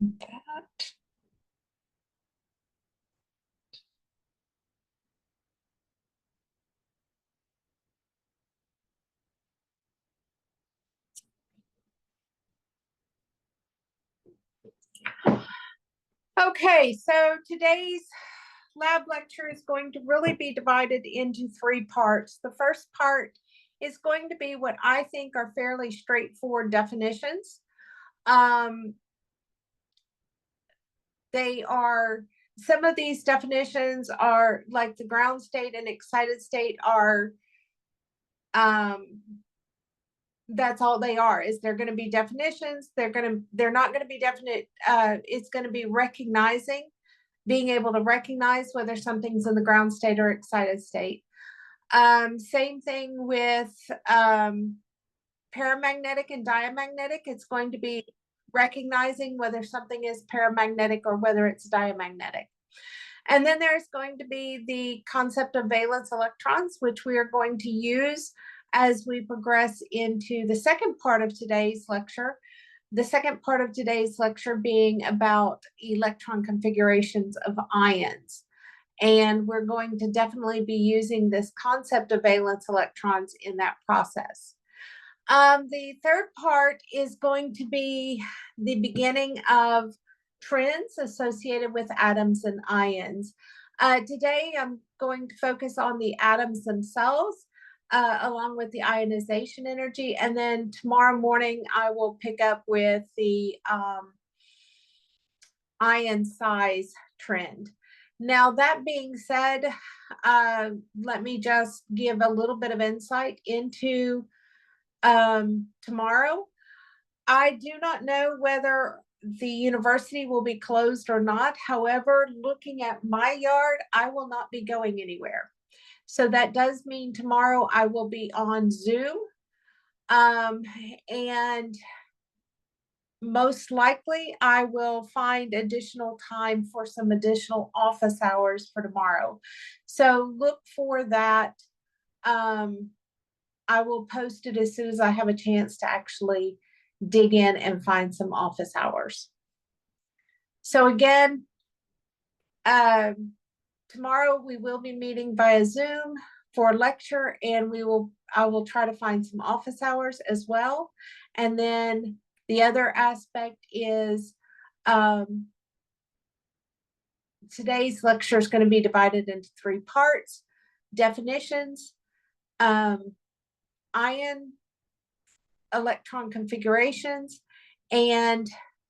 that. Okay, so today's lab lecture is going to really be divided into three parts. The first part is going to be what I think are fairly straightforward definitions. Some of these definitions are like the ground state and excited state are, that's all they are. Is they're going to be definitions. They're not going to be definite. It's going to be being able to recognize whether something's in the ground state or excited state. Same thing with paramagnetic and diamagnetic. It's going to be recognizing whether something is paramagnetic or whether it's diamagnetic. And then there's going to be the concept of valence electrons, which we are going to use as we progress into the second part of today's lecture. The second part of today's lecture being about electron configurations of ions. And we're going to definitely be using this concept of valence electrons in that process. The third part is going to be the beginning of trends associated with atoms and ions. Today, I'm going to focus on the atoms themselves, along with the ionization energy. And then tomorrow morning, I will pick up with the ion size trend. Now, that being said, let me just give a little bit of insight into tomorrow. I do not know whether the university will be closed or not. However, looking at my yard, I will not be going anywhere. So that does mean tomorrow I will be on Zoom. And most likely I will find additional time for some additional office hours for tomorrow. So look for that. I will post it as soon as I have a chance to actually dig in and find some office hours. So again, tomorrow we will be meeting via Zoom for a lecture, and I will try to find some office hours as well. And then the other aspect is today's lecture is going to be divided into three parts: definitions, ion electron configurations, and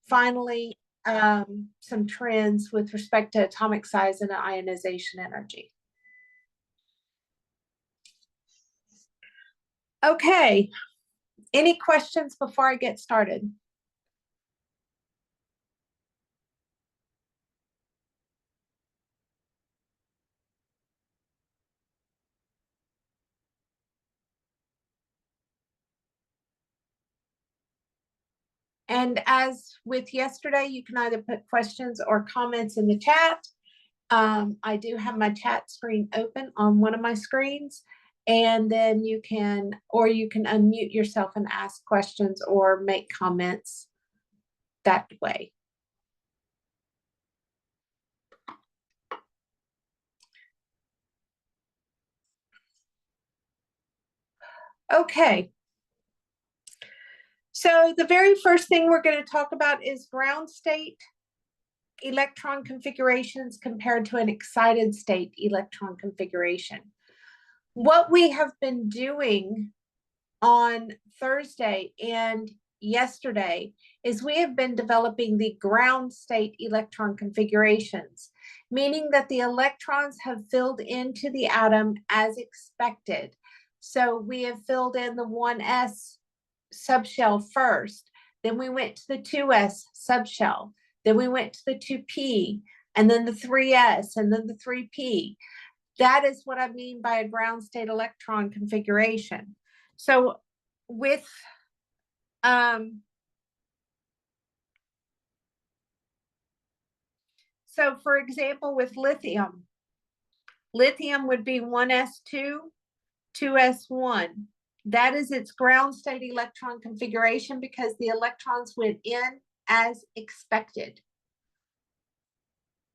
finally some trends with respect to atomic size and ionization energy. Okay, any questions before I get started? And as with yesterday, you can either put questions or comments in the chat. I do have my chat screen open on one of my screens, and then you can unmute yourself and ask questions or make comments that way. Okay. So the very first thing we're going to talk about is ground state electron configurations compared to an excited state electron configuration. What we have been doing on Thursday and yesterday is we have been developing the ground state electron configurations, meaning that the electrons have filled into the atom as expected. So we have filled in the 1s subshell first, then we went to the 2s subshell, then we went to the 2p, and then the 3s, and then the 3p. That is what I mean by a ground state electron configuration. So with so for example, with lithium would be 1s2, 2s1. That is its ground state electron configuration because the electrons went in as expected.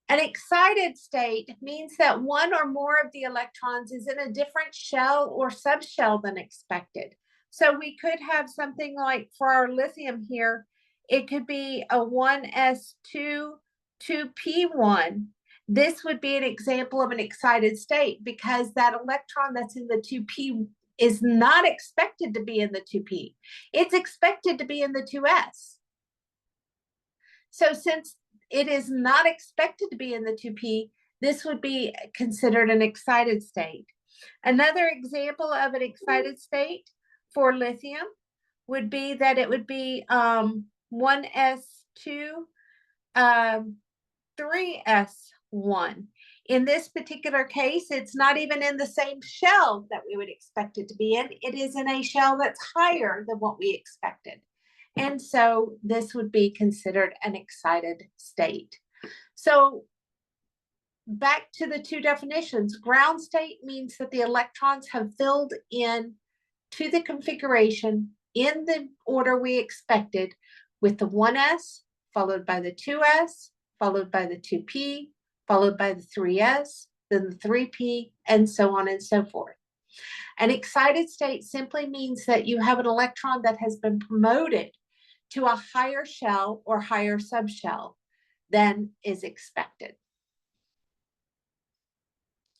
An excited state means that one or more of the electrons is in a different shell or subshell than expected. So we could have something like, for our lithium here, it could be a 1s2, 2p1. This would be an example of an excited state because that electron that's in the 2p is not expected to be in the 2p. It's expected to be in the 2s. So since it is not expected to be in the 2p, this would be considered an excited state. Another example of an excited state for lithium would be that it would be 1s2, 3s1. In this particular case, it's not even in the same shell that we would expect it to be in. It is in a shell that's higher than what we expected. And so this would be considered an excited state. So back to the two definitions. Ground state means that the electrons have filled in to the configuration in the order we expected, with the 1s followed by the 2s, followed by the 2p, followed by the 3s, then the 3p, and so on and so forth. An excited state simply means that you have an electron that has been promoted to a higher shell or higher subshell than is expected.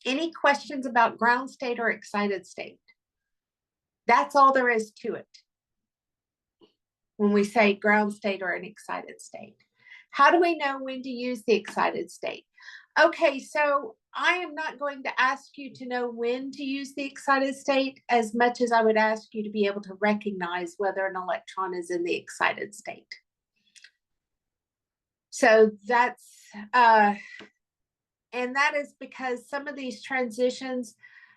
Any questions about ground state or excited state? That's all there is to it when we say ground state or an excited state. How do we know when to use the excited state? Okay, so I am not going to ask you to know when to use the excited state as much as I would ask you to be able to recognize whether an electron is in the excited state. So that's, and that is because some of these transitions,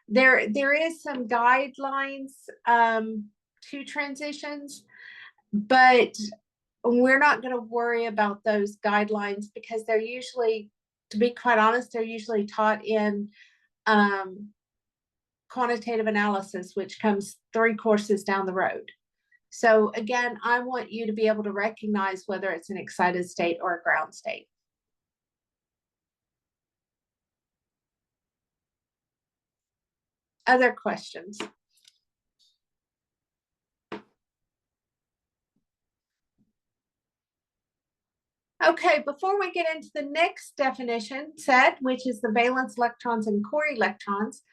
there is some guidelines to transitions, but we're not going to worry about those guidelines because they're usually, to be quite honest, they're usually taught in quantitative analysis, which comes 3 courses down the road. So again, I want you to be able to recognize whether it's an excited state or a ground state. Other questions? Okay, before we get into the next definition set, which is the valence electrons and core electrons,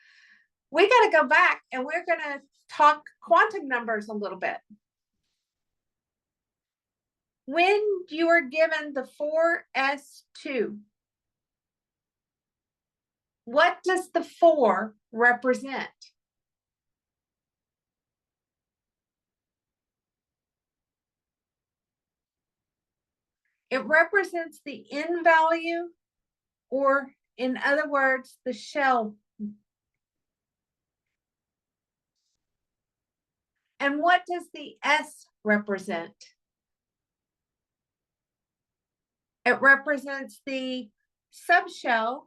we got to go back and we're going to talk quantum numbers a little bit. When you are given the 4s2, what does the 4 represent? It represents the N value, or in other words, the shell. And what does the S represent? It represents the subshell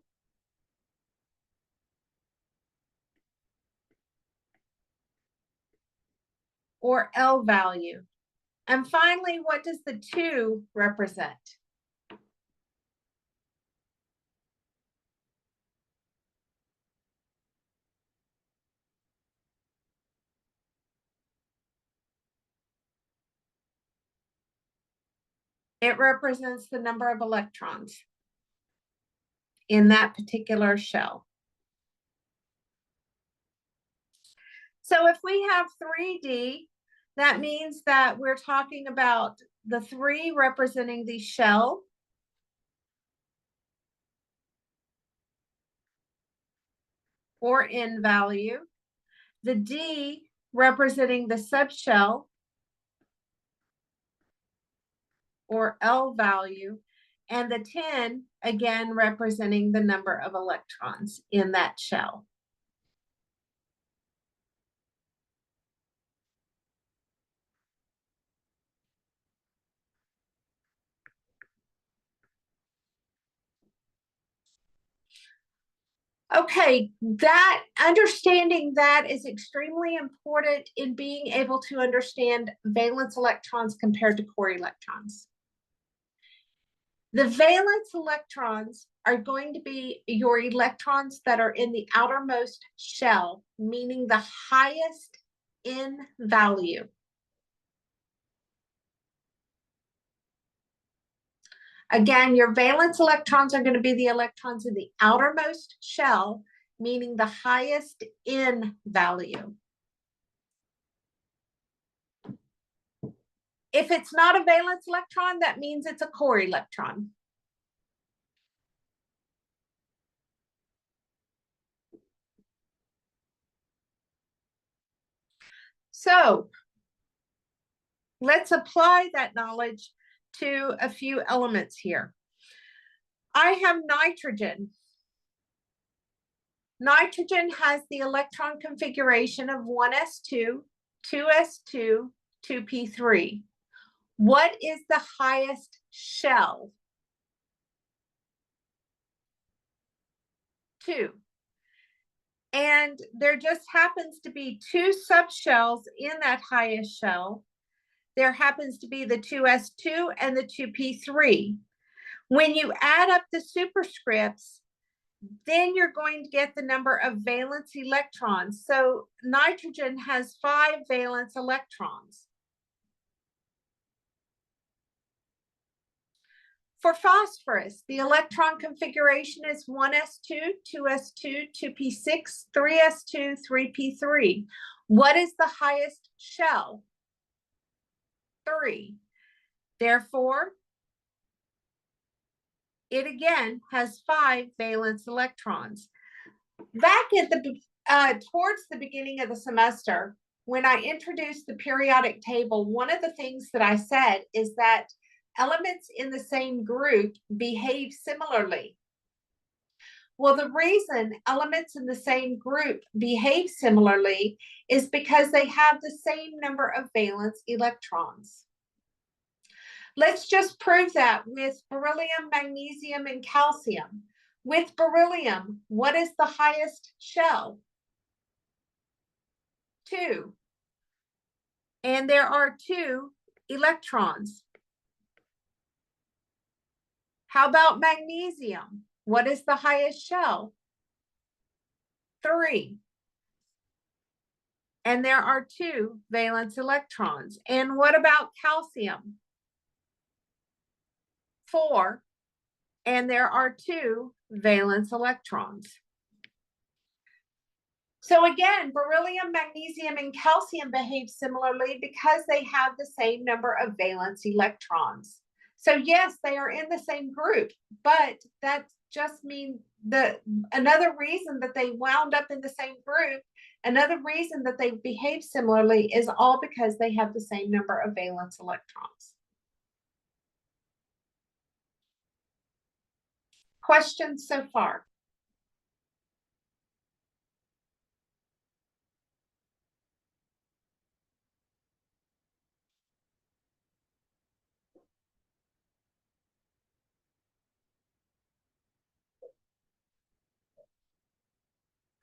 or L value. And finally, what does the 2 represent? It represents the number of electrons in that particular shell. So if we have 3D, that means that we're talking about the 3 representing the shell, or N value, the D representing the subshell, or L value, and the 10 again representing the number of electrons in that shell. Okay, that understanding that is extremely important in being able to understand valence electrons compared to core electrons. The valence electrons are going to be your electrons that are in the outermost shell, meaning the highest in value. Again, your valence electrons are going to be the electrons in the outermost shell, meaning the highest in value. If it's not a valence electron, that means it's a core electron. So let's apply that knowledge to a few elements here. I have nitrogen. Nitrogen has the electron configuration of 1s2, 2s2, 2p3. What is the highest shell? 2. And there just happens to be 2 subshells in that highest shell. There happens to be the 2s2 and the 2p3. When you add up the superscripts, then you're going to get the number of valence electrons. So nitrogen has 5 valence electrons. For phosphorus, the electron configuration is 1s2, 2s2, 2p6, 3s2, 3p3. What is the highest shell? 3. Therefore, it again has 5 valence electrons. Back at the towards the beginning of the semester, when I introduced the periodic table, one of the things that I said is that elements in the same group behave similarly. Well, the reason elements in the same group behave similarly is because they have the same number of valence electrons. Let's just prove that with beryllium, magnesium, and calcium. With beryllium, what is the highest shell? 2. And there are 2 electrons. How about magnesium? What is the highest shell? 3. And there are 2 valence electrons. And what about calcium? 4. And there are 2 valence electrons. So again, beryllium, magnesium, and calcium behave similarly because they have the same number of valence electrons. So yes, they are in the same group, but that just means another reason that they wound up in the same group, another reason that they behave similarly is all because they have the same number of valence electrons. Questions so far?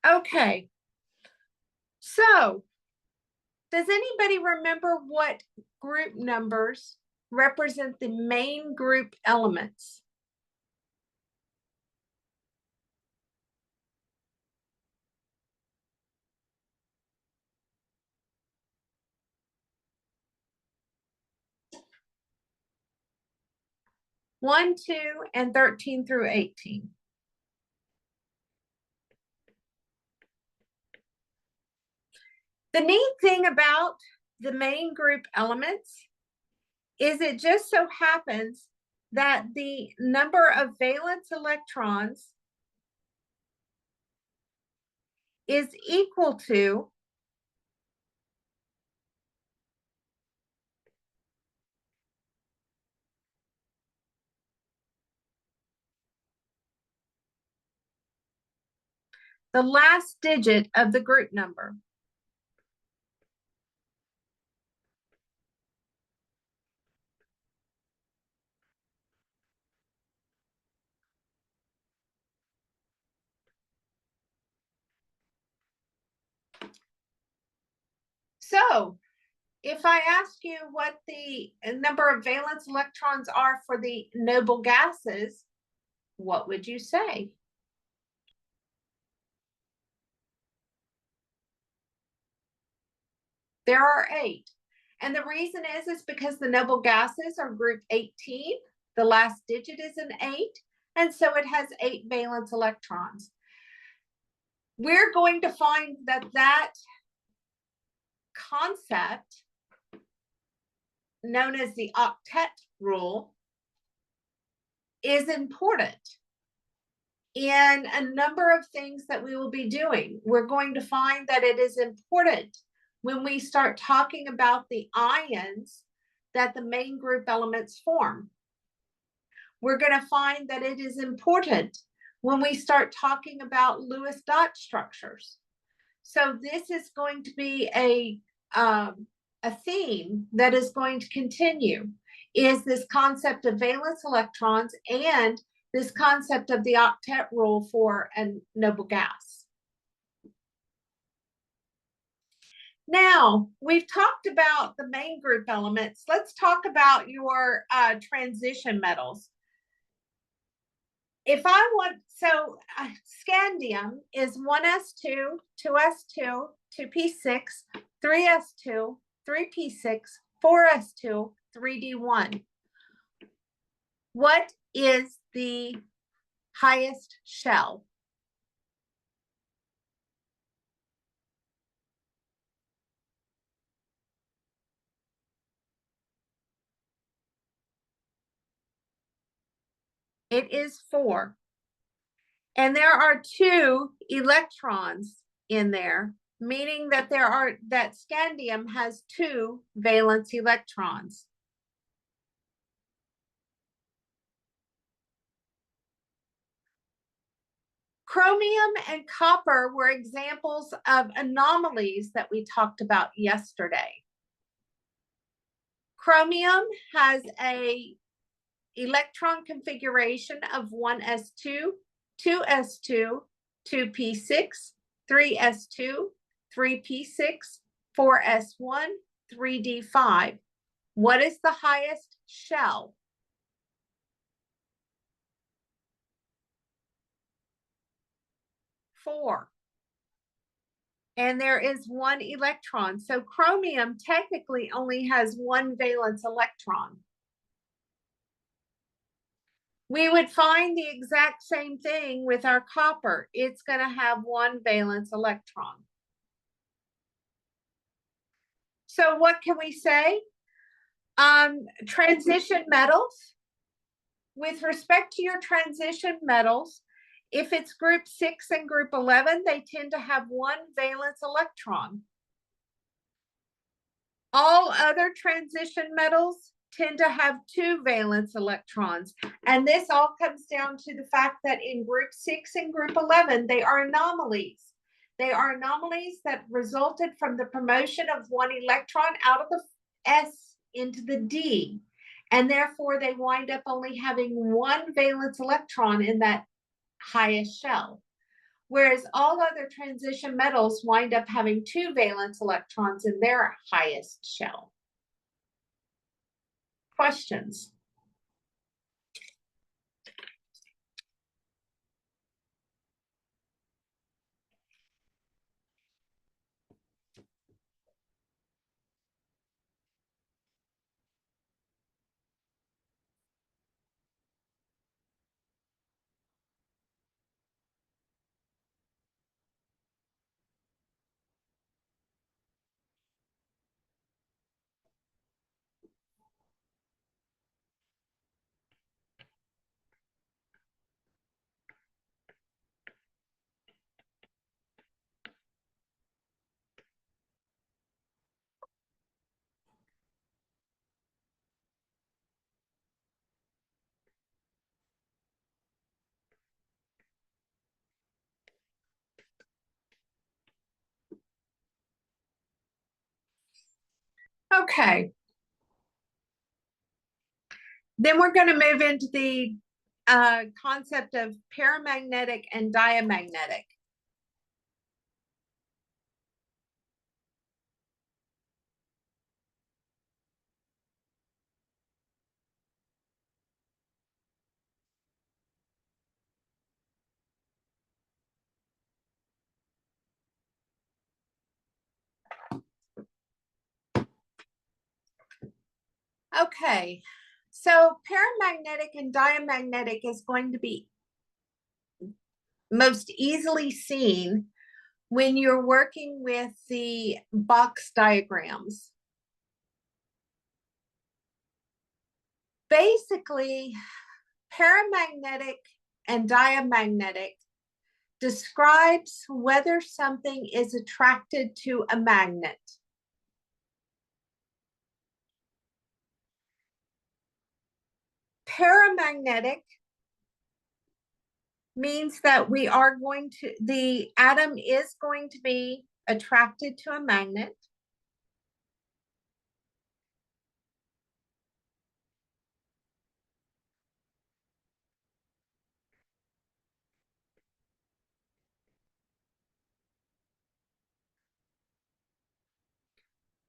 Okay. So, does anybody remember what group numbers represent the main group elements? One, 2, and 13 through 18. The neat thing about the main group elements is it just so happens that the number of valence electrons is equal to the last digit of the group number. So if I ask you what the number of valence electrons are for the noble gases, what would you say? There are 8. And the reason is because the noble gases are group 18. The last digit is an 8. And so it has 8 valence electrons. We're going to find that that concept, known as the octet rule, is important in a number of things that we will be doing. We're going to find that it is important when we start talking about the ions that the main group elements form. We're going to find that it is important when we start talking about Lewis dot structures. So this is going to be a theme that is going to continue, is this concept of valence electrons and this concept of the octet rule for a noble gas. Now, we've talked about the main group elements. Let's talk about your transition metals. If I want, so scandium is 1s2, 2s2, 2p6, 3s2, 3p6, 4s2, 3d1. What is the highest shell? It is 4. And there are 2 electrons in there, meaning that that scandium has 2 valence electrons. Chromium and copper were examples of anomalies that we talked about yesterday. Chromium has a electron configuration of 1s2, 2s2, 2p6, 3s2, 3p6, 4s1, 3d5. What is the highest shell? 4. And there is 1 electron. So chromium technically only has 1 valence electron. We would find the exact same thing with our copper. It's going to have 1 valence electron. So what can we say? Transition metals. With respect to your transition metals, if it's group 6 and group 11, they tend to have 1 valence electron. All other transition metals tend to have 2 valence electrons. And this all comes down to the fact that in group 6 and group 11, they are anomalies. They are anomalies that resulted from the promotion of 1 electron out of the S into the D. And therefore, they wind up only having 1 valence electron in that highest shell. Whereas all other transition metals wind up having 2 valence electrons in their highest shell. Questions? Okay. Then we're going to move into the concept of paramagnetic and diamagnetic. Okay, so paramagnetic and diamagnetic is going to be most easily seen when you're working with the box diagrams. Basically, paramagnetic and diamagnetic describes whether something is attracted to a magnet. Paramagnetic means that the atom is going to be attracted to a magnet.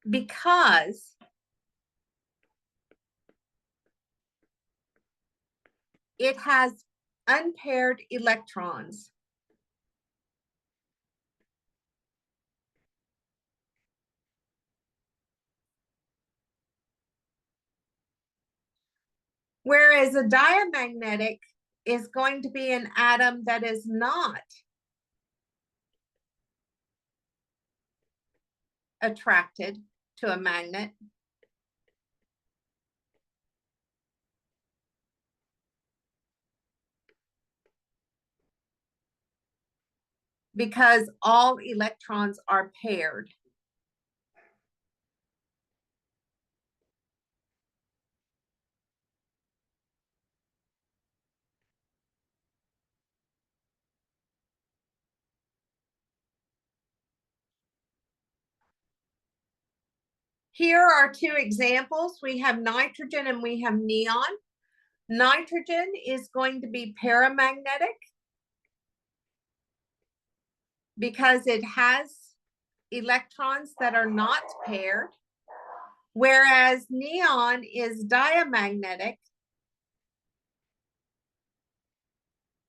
Because it has unpaired electrons. Whereas a diamagnetic is going to be an atom that is not attracted to a magnet. Because all electrons are paired. Here are two examples. We have nitrogen and we have neon. Nitrogen is going to be paramagnetic because it has electrons that are not paired, whereas neon is diamagnetic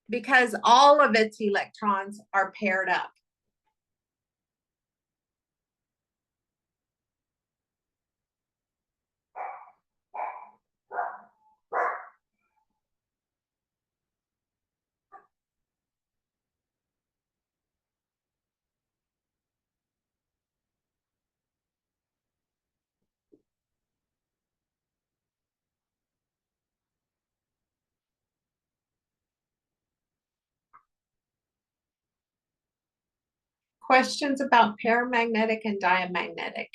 because all of its electrons are paired up. Questions about paramagnetic and diamagnetic?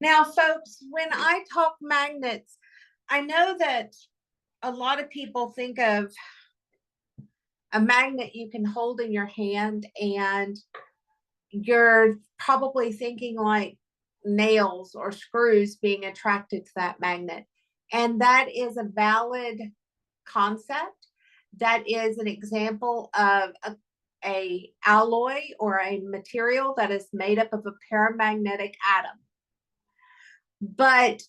Now, folks, when I talk magnets, I know that a lot of people think of a magnet you can hold in your hand, and you're probably thinking like nails or screws being attracted to that magnet. And that is a valid concept. That is an example of a alloy or a material that is made up of a paramagnetic atom. But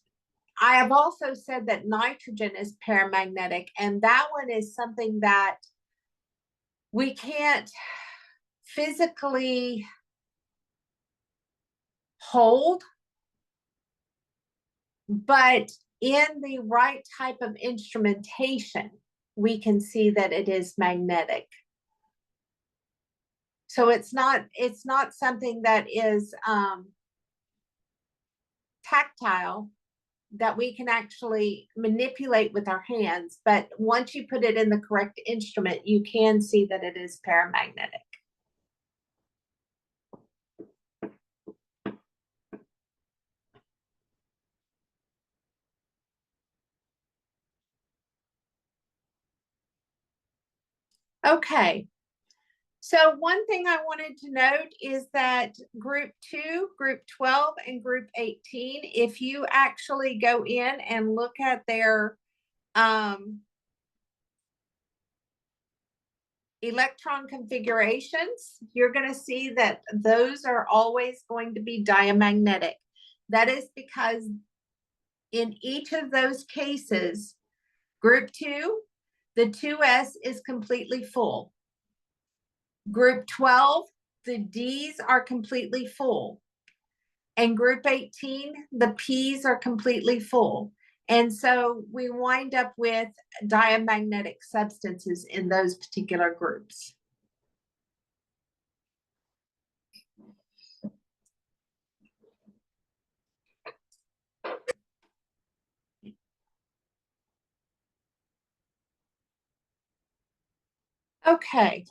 I have also said that nitrogen is paramagnetic, and that one is something that we can't physically hold, but in the right type of instrumentation, we can see that it is magnetic. So it's not something that is tactile, that we can actually manipulate with our hands. But once you put it in the correct instrument, you can see that it is paramagnetic. Okay. So one thing I wanted to note is that group 2, group 12, and group 18, if you actually go in and look at their electron configurations, you're going to see that those are always going to be diamagnetic. That is because in each of those cases, group 2, the 2s is completely full. Group 12, the Ds are completely full. And group 18, the Ps are completely full. And so we wind up with diamagnetic substances in those particular groups. Okay.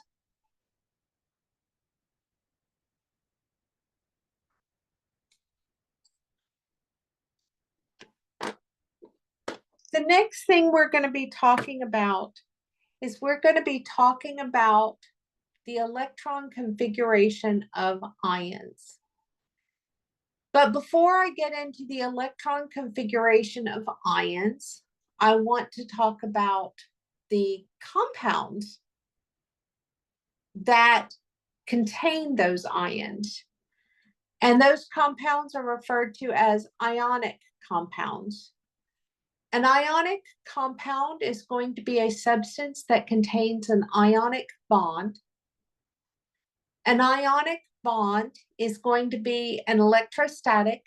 The next thing we're going to be talking about is we're going to be talking about the electron configuration of ions. But before I get into the electron configuration of ions, I want to talk about the compounds that contain those ions. And those compounds are referred to as ionic compounds. An ionic compound is going to be a substance that contains an ionic bond. An ionic bond is going to be an electrostatic,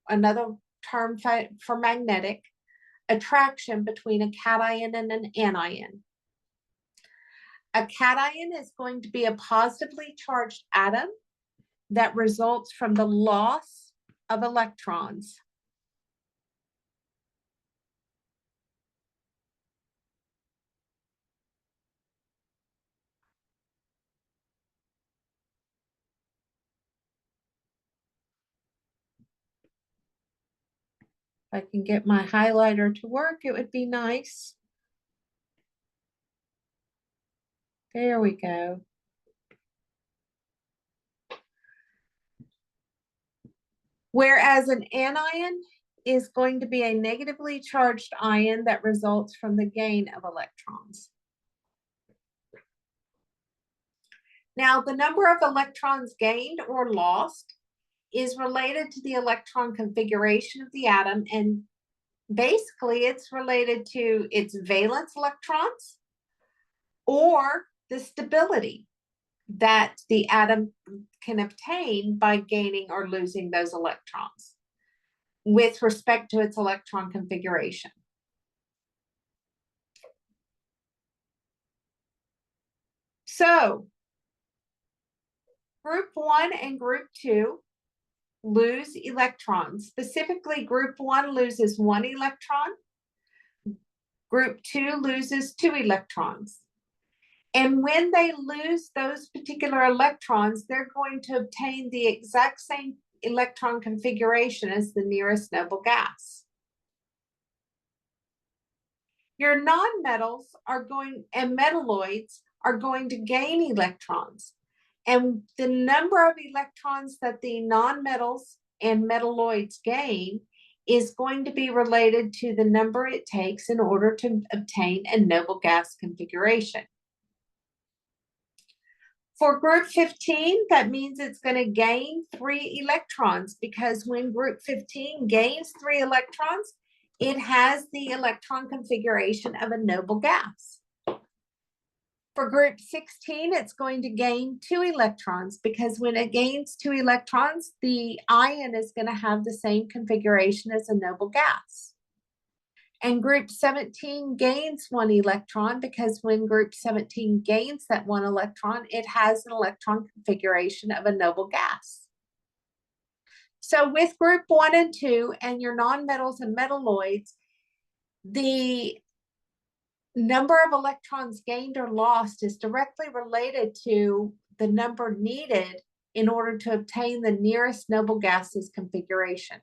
another term for magnetic, attraction between a cation and an anion. A cation is going to be a positively charged atom that results from the loss of electrons. If I can get my highlighter to work, it would be nice. There we go. Whereas an anion is going to be a negatively charged ion that results from the gain of electrons. Now, the number of electrons gained or lost is related to the electron configuration of the atom, and basically it's related to its valence electrons or the stability that the atom can obtain by gaining or losing those electrons with respect to its electron configuration. So, group 1 and group 2 lose electrons. Specifically, group 1 loses 1 electron. Group 2 loses 2 electrons. And when they lose those particular electrons, they're going to obtain the exact same electron configuration as the nearest noble gas. Your nonmetals and metalloids are going to gain electrons. And the number of electrons that the nonmetals and metalloids gain is going to be related to the number it takes in order to obtain a noble gas configuration. For group 15, that means it's going to gain 3 electrons, because when group 15 gains 3 electrons, it has the electron configuration of a noble gas. For group 16, it's going to gain 2 electrons, because when it gains 2 electrons, the ion is going to have the same configuration as a noble gas. And group 17 gains 1 electron, because when group 17 gains that 1 electron, it has an electron configuration of a noble gas. So with group 1 and 2 and your nonmetals and metalloids, the number of electrons gained or lost is directly related to the number needed in order to obtain the nearest noble gases configuration.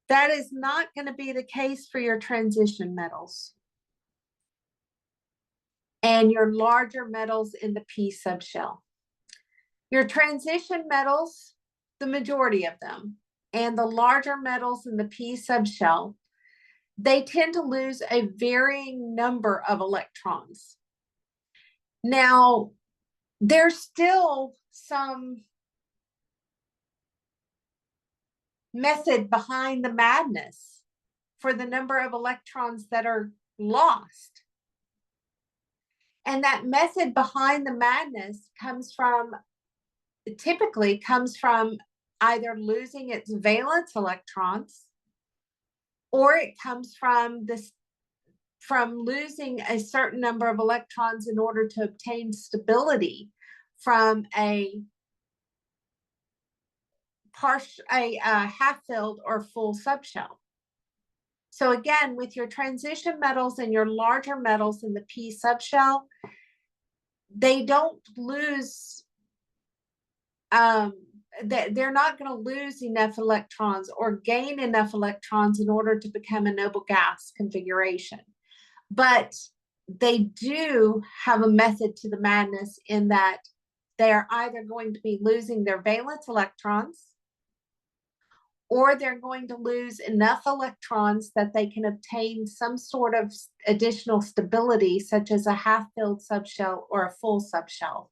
That is not going to be the case for your transition metals and your larger metals in the P subshell. Your transition metals, the majority of them, and the larger metals in the P subshell, they tend to lose a varying number of electrons. Now, there's still some method behind the madness for the number of electrons that are lost. And that method behind the madness typically comes from either losing its valence electrons, or it comes from losing a certain number of electrons in order to obtain stability from a half-filled or full subshell. So again, with your transition metals and your larger metals in the P subshell, they don't lose, they're not going to lose enough electrons or gain enough electrons in order to become a noble gas configuration. But they do have a method to the madness in that they are either going to be losing their valence electrons, or they're going to lose enough electrons that they can obtain some sort of additional stability, such as a half-filled subshell or a full subshell.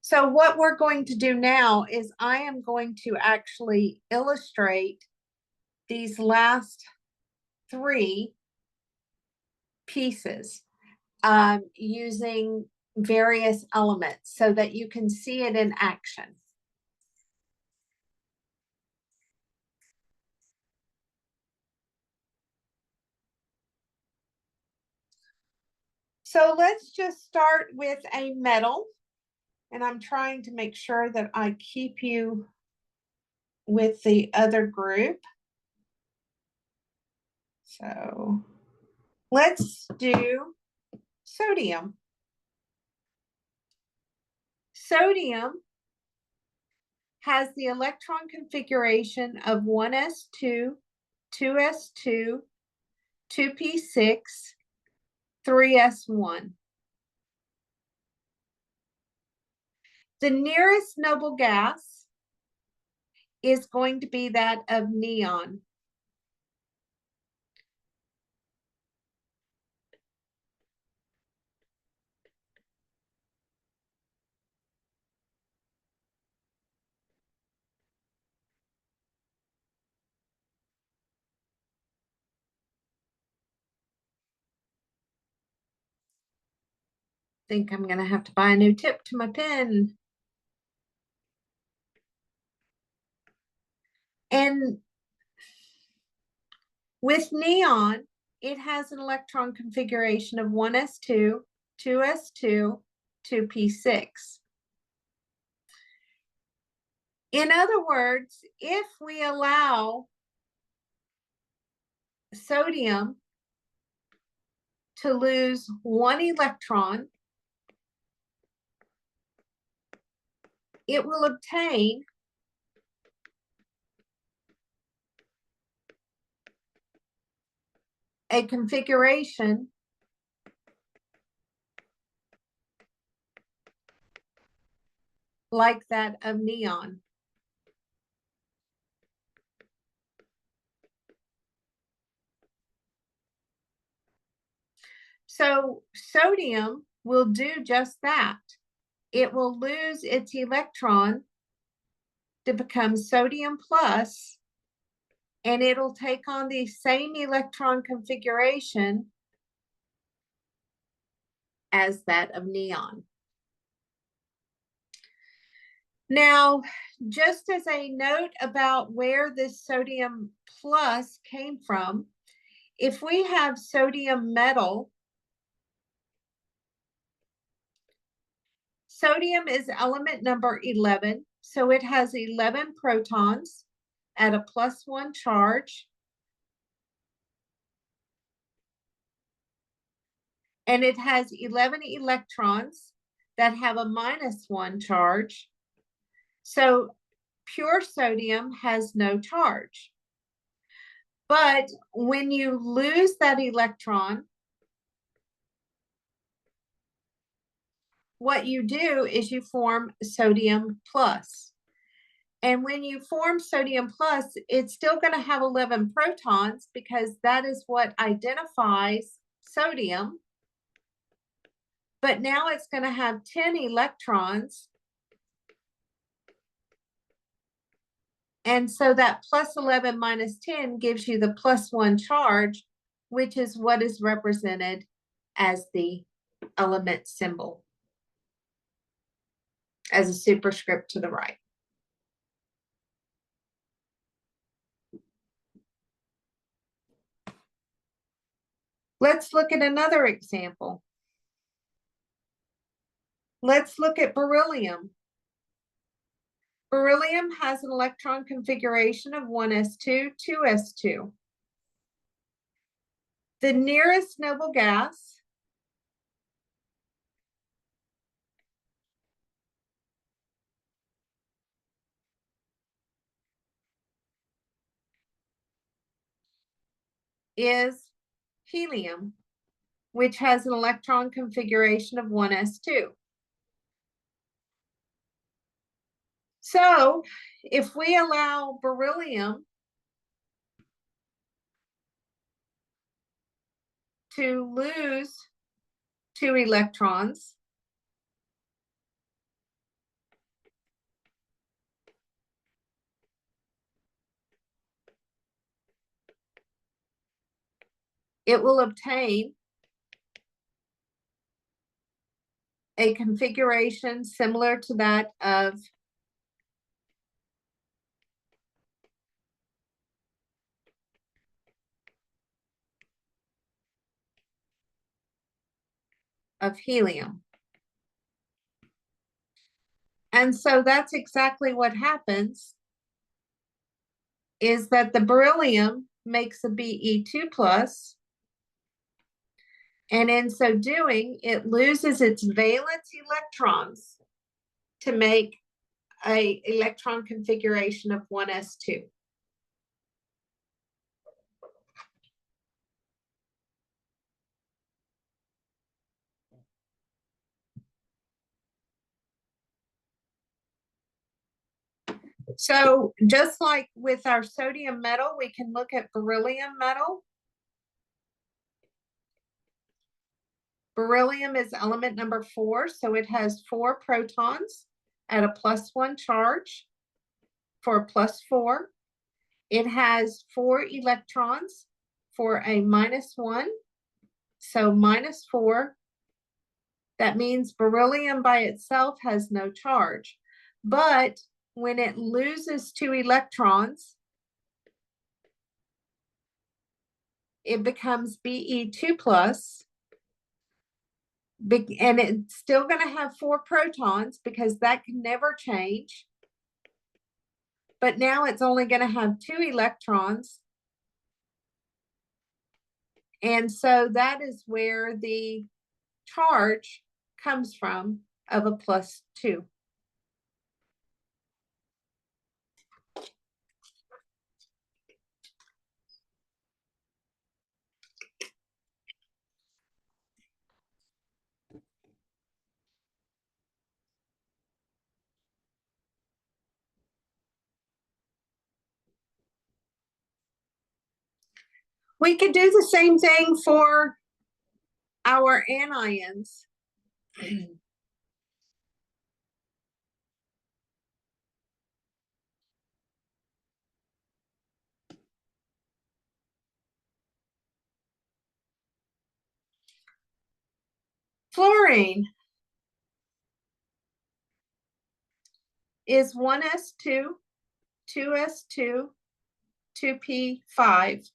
So what we're going to do now is I am going to actually illustrate these last three pieces using various elements so that you can see it in action. So let's just start with a metal, and I'm trying to make sure that I keep you with the other group. So let's do sodium. Sodium has the electron configuration of 1s2, 2s2, 2p6, 3s1. The nearest noble gas is going to be that of neon. I think I'm going to have to buy a new tip to my pen. And with neon, it has an electron configuration of 1s2, 2s2, 2p6. In other words, if we allow sodium to lose one electron, it will obtain a configuration like that of neon. So sodium will do just that. It will lose its electron to become sodium plus, and it'll take on the same electron configuration as that of neon. Now, just as a note about where this sodium plus came from, if we have sodium metal, sodium is element number 11, so it has 11 protons at a +1 charge. And it has 11 electrons that have a -1 charge. So pure sodium has no charge. But when you lose that electron, what you do is you form sodium plus. And when you form sodium plus, it's still going to have 11 protons because that is what identifies sodium. but now it's going to have 10 electrons. And so that plus 11 minus 10 gives you the +1 charge, which is what is represented as the element symbol, as a superscript to the right. Let's look at another example. Let's look at beryllium. Beryllium has an electron configuration of 1s2, 2s2. The nearest noble gas is helium, which has an electron configuration of 1s2. So if we allow beryllium to lose 2 electrons, it will obtain a configuration similar to that of helium. And so that's exactly what happens, is that the beryllium makes a Be2 plus, and in so doing, it loses its valence electrons to make a electron configuration of 1s2. So just like with our sodium metal, we can look at beryllium metal. Beryllium is element number 4, so it has 4 protons at a +1 charge for +4. It has 4 electrons for a -1, so -4. That means beryllium by itself has no charge. But when it loses 2 electrons, it becomes Be2 plus, and it's still going to have 4 protons because that can never change. But now it's only going to have 2 electrons. And so that is where the charge comes from of a +2. We could do the same thing for our anions. Fluorine is 1s2, 2s2, 2p5.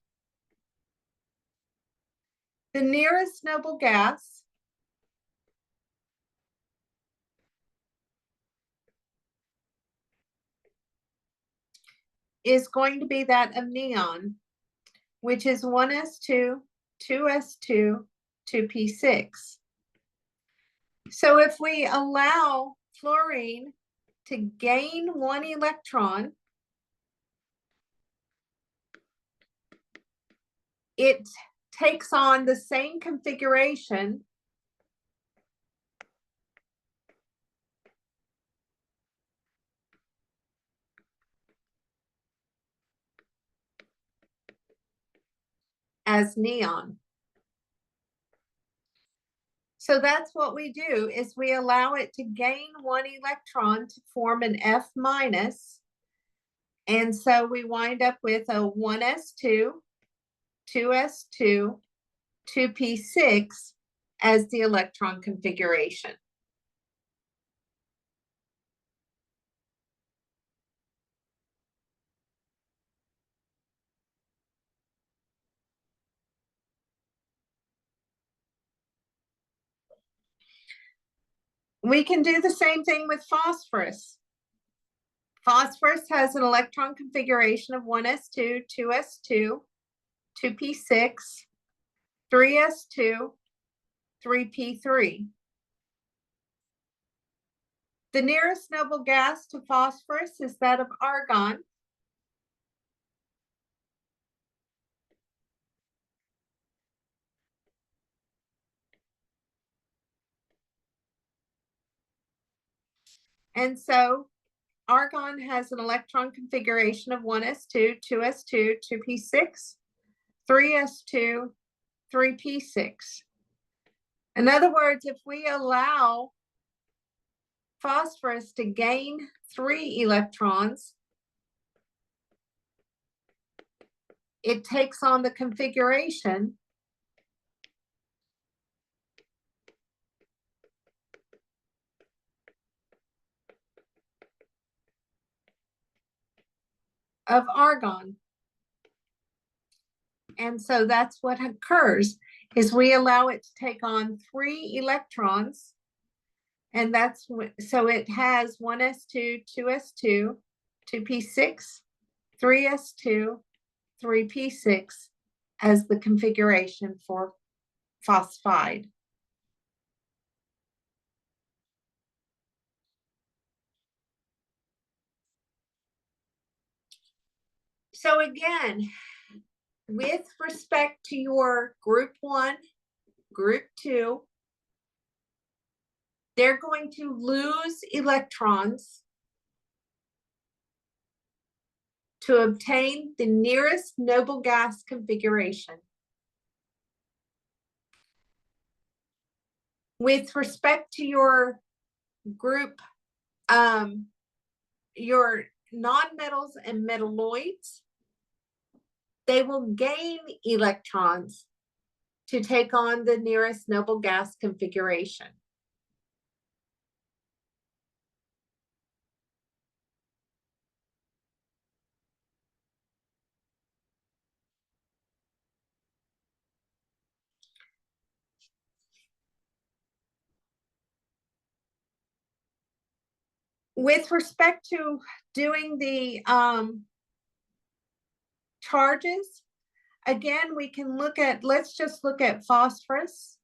The nearest noble gas is going to be that of neon, which is 1s2, 2s2, 2p6. So if we allow fluorine to gain 1 electron, it takes on the same configuration as neon. So that's what we do, is we allow it to gain one electron to form an F minus. And so we wind up with a 1s2, 2s2, 2p6 as the electron configuration. We can do the same thing with phosphorus. Phosphorus has an electron configuration of 1s2, 2s2, 2p6, 3s2, 3p3. The nearest noble gas to phosphorus is that of argon. And so argon has an electron configuration of 1s2, 2s2, 2p6, 3s2, 3p6. In other words, if we allow phosphorus to gain 3 electrons, it takes on the configuration of argon. And so that's what occurs, is we allow it to take on 3 electrons. And that's so it has 1s2, 2s2, 2p6, 3s2, 3p6 as the configuration for phosphide. So again, with respect to your group 1, group 2, they're going to lose electrons to obtain the nearest noble gas configuration. With respect to your group, your nonmetals and metalloids, they will gain electrons to take on the nearest noble gas configuration. With respect to doing the charges, again, we can look at, let's just look at phosphorus.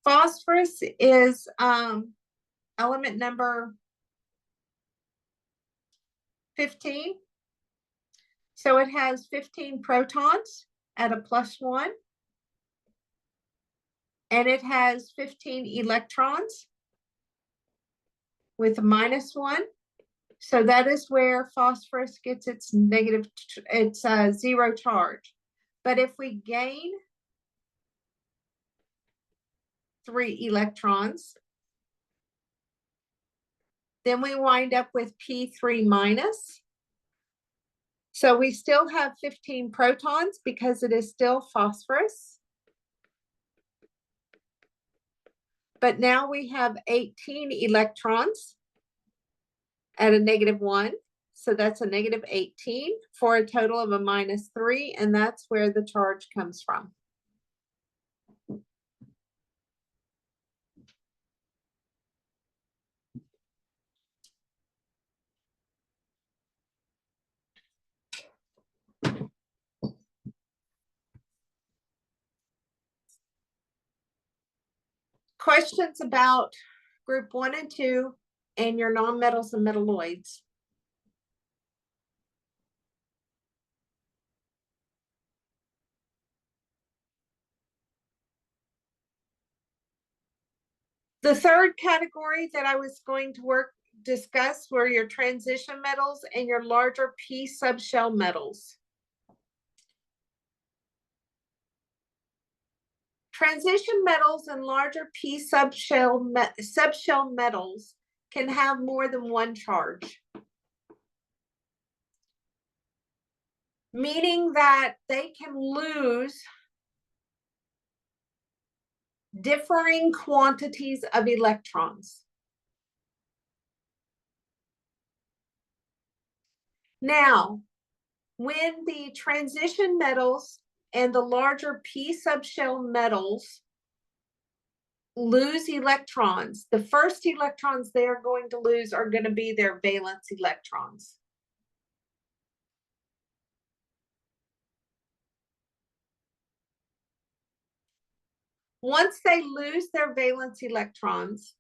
Phosphorus is element number 15. So it has 15 protons at a +1. And it has 15 electrons with a -1. So that is where phosphorus gets its negative, it's a 0 charge. But if we gain 3 electrons, then we wind up with P3 minus. So we still have 15 protons because it is still phosphorus. But now we have 18 electrons at a -1. So that's a -18 for a total of a -3. And that's where the charge comes from. Questions about group 1 and 2 and your nonmetals and metalloids? The third category that I was going to work discuss were your transition metals and your larger p subshell metals. Transition metals and larger p subshell metals can have more than one charge, meaning that they can lose differing quantities of electrons. Now, when the transition metals and the larger p subshell metals lose electrons, the first electrons they're going to lose are going to be their valence electrons. Once they lose their valence electrons,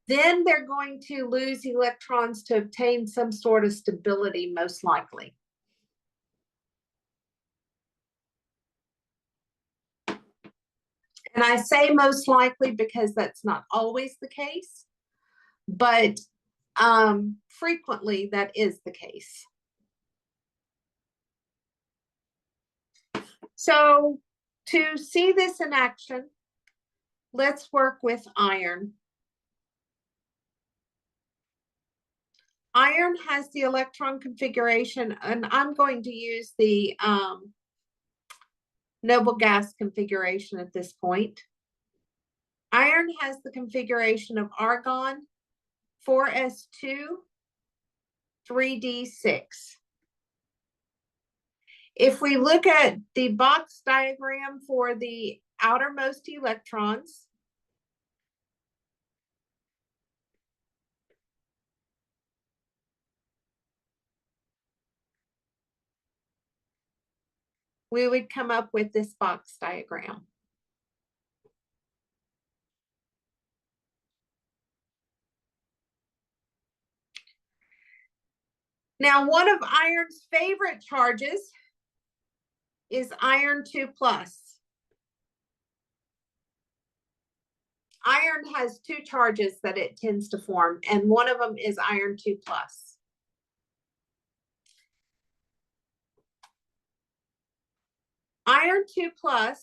then they're going to lose electrons to obtain some sort of stability, most likely. And I say most likely because that's not always the case, but frequently that is the case. So to see this in action, let's work with iron. Iron has the electron configuration, and I'm going to use the noble gas configuration at this point. Iron has the configuration of argon, 4s2, 3d6. If we look at the box diagram for the outermost electrons, we would come up with this box diagram. Now, one of iron's favorite charges is iron 2+. Iron has two charges that it tends to form, and one of them is iron 2+. Iron 2+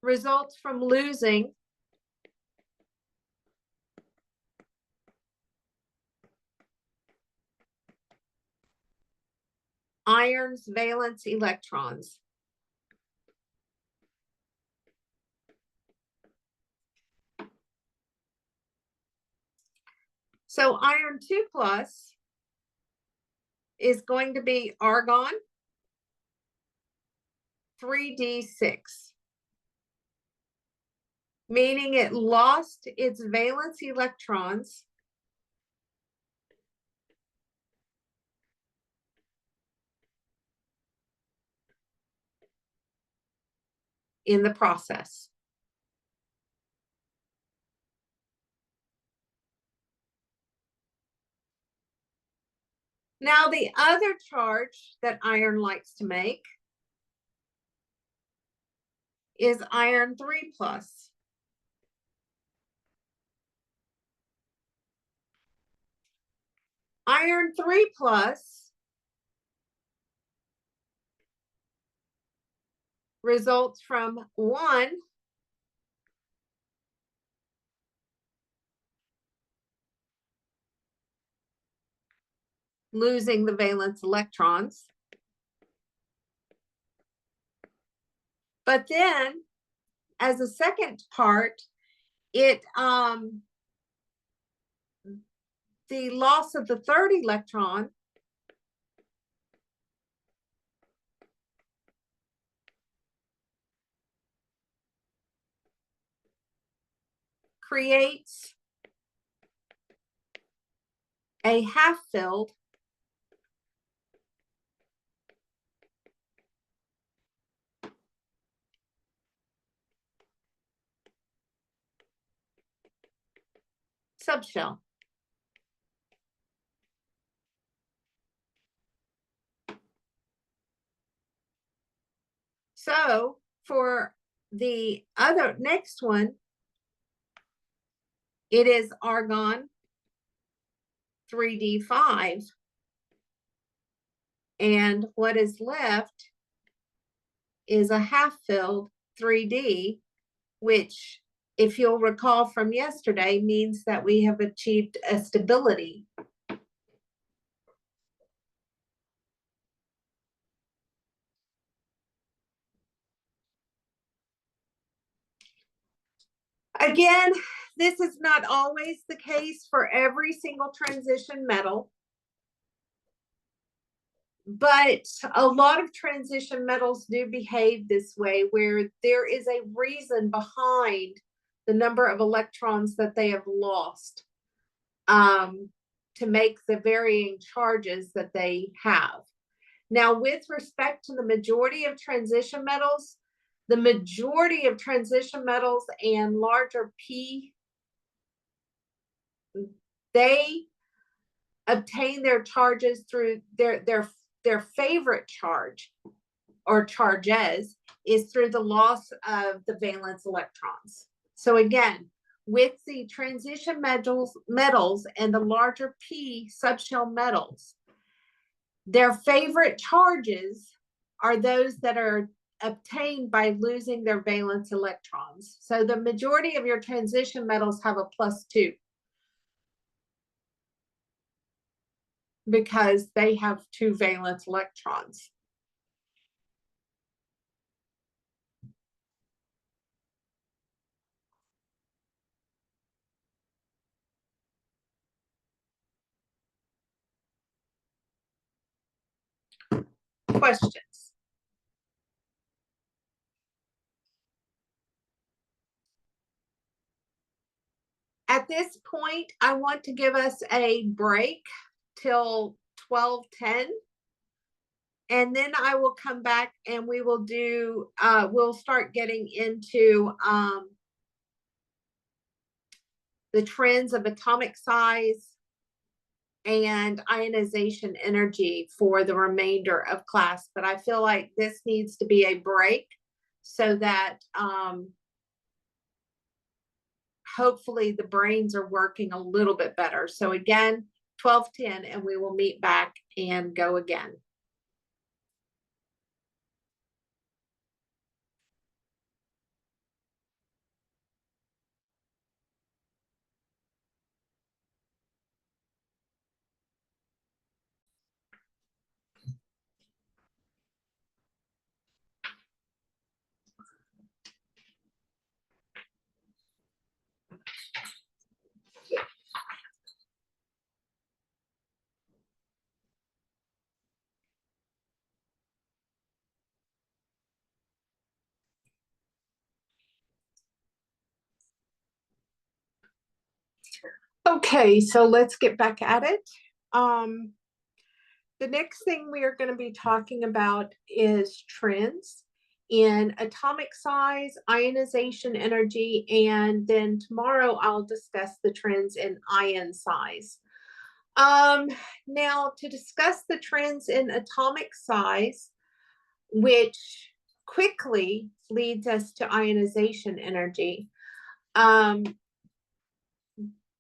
results from losing iron's valence electrons. So iron 2+ is going to be argon, 3d6, meaning it lost its valence electrons in the process. Now, the other charge that iron likes to make is iron 3+. Iron 3+ results from one, losing the valence electrons. But then, as a second part, the loss of the third electron creates a half-filled subshell. So for the other next one, it is argon 3d5. And what is left is a half-filled 3D, which, if you'll recall from yesterday, means that we have achieved a stability. Again, this is not always the case for every single transition metal, but a lot of transition metals do behave this way, where there is a reason behind the number of electrons that they have lost to make the varying charges that they have. Now, with respect to the majority of transition metals, the majority of transition metals and larger P, they obtain their charges through their favorite charge or charges is through the loss of the valence electrons. So again, with the transition metals and the larger P subshell metals, their favorite charges are those that are obtained by losing their valence electrons. So the majority of your transition metals have a +2 because they have 2 valence electrons. Questions? At this point, I want to give us a break till 12:10. And then I will come back and we will do, we'll start getting into the trends of atomic size and ionization energy for the remainder of class. But I feel like this needs to be a break so that hopefully the brains are working a little bit better. So again, 12:10, and we will meet back and go again. Okay, so let's get back at it. The next thing we are going to be talking about is trends in atomic size, ionization energy, and then tomorrow I'll discuss the trends in ion size. Now, to discuss the trends in atomic size, which quickly leads us to ionization energy,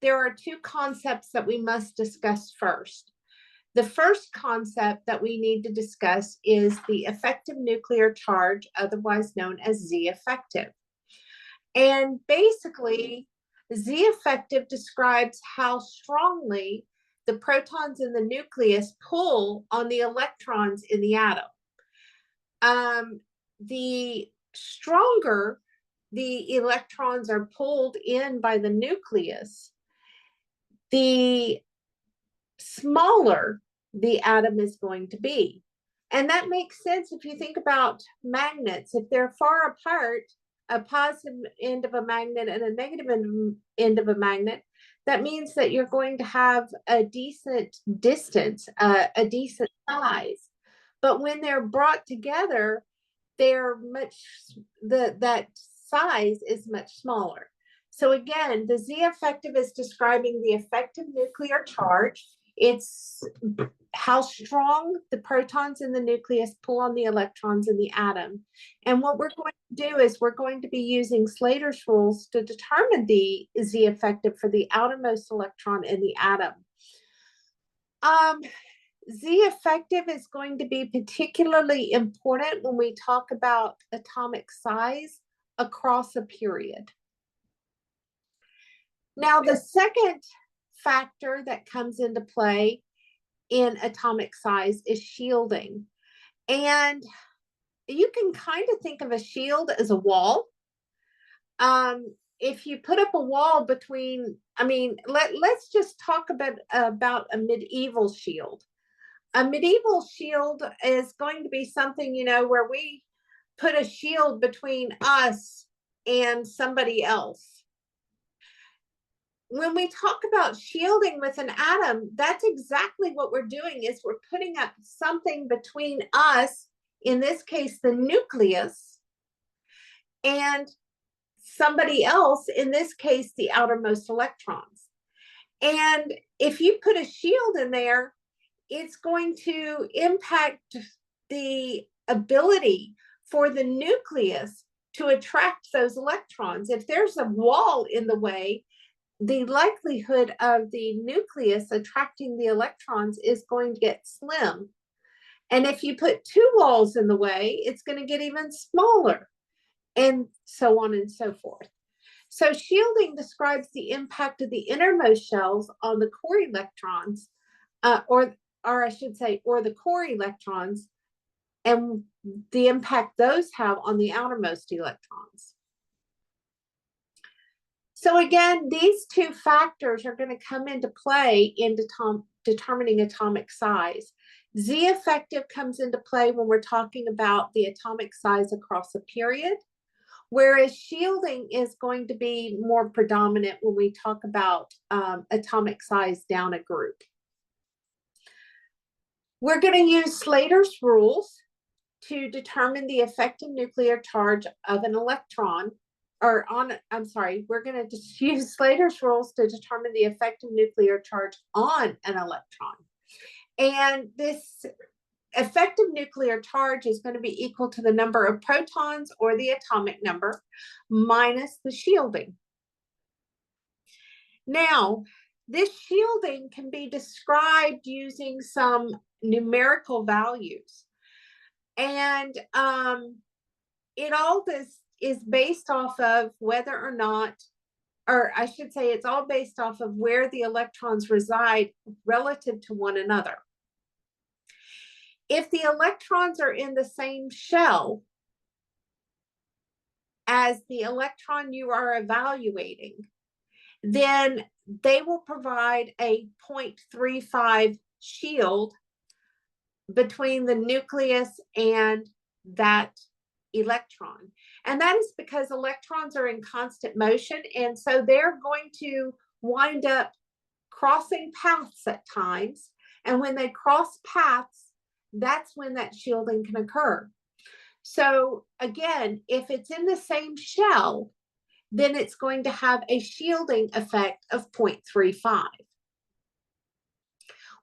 there are 2 concepts that we must discuss first. The first concept that we need to discuss is the effective nuclear charge, otherwise known as Z effective. And basically, Z effective describes how strongly the protons in the nucleus pull on the electrons in the atom. The stronger the electrons are pulled in by the nucleus, the smaller the atom is going to be. And that makes sense if you think about magnets. If they're far apart, a positive end of a magnet and a negative end of a magnet, that means that you're going to have a decent distance, a decent size. But when they're brought together, they're that size is much smaller. So again, the Z effective is describing the effective nuclear charge. It's how strong the protons in the nucleus pull on the electrons in the atom. And what we're going to do is we're going to be using Slater's rules to determine the Z effective for the outermost electron in the atom. Z effective is going to be particularly important when we talk about atomic size across a period. Now, the second factor that comes into play in atomic size is shielding. And you can kind of think of a shield as a wall. If you put up a wall between, let's just talk about a medieval shield. A medieval shield is going to be something, where we put a shield between us and somebody else. When we talk about shielding with an atom, that's exactly what we're doing, is we're putting up something between us, in this case, the nucleus, and somebody else, in this case, the outermost electrons. And if you put a shield in there, it's going to impact the ability for the nucleus to attract those electrons. If there's a wall in the way, the likelihood of the nucleus attracting the electrons is going to get slim. And if you put two walls in the way, it's going to get even smaller, and so on and so forth. So shielding describes the impact of the innermost shells on the core electrons, or the core electrons, and the impact those have on the outermost electrons. So again, these two factors are going to come into play in determining atomic size. Z effective comes into play when we're talking about the atomic size across a period, whereas shielding is going to be more predominant when we talk about atomic size down a group. We're going to use Slater's rules to determine the effective nuclear charge of an electron, we're going to just use Slater's rules to determine the effective nuclear charge on an electron. And this effective nuclear charge is going to be equal to the number of protons, or the atomic number, minus the shielding. Now, this shielding can be described using some numerical values. And it all is based off of whether or not, or I should say, it's all based off of where the electrons reside relative to one another. If the electrons are in the same shell as the electron you are evaluating, then they will provide a 0.35 shield between the nucleus and that electron. And that is because electrons are in constant motion, and so they're going to wind up crossing paths at times. And when they cross paths, that's when that shielding can occur. So again, if it's in the same shell, then it's going to have a shielding effect of 0.35.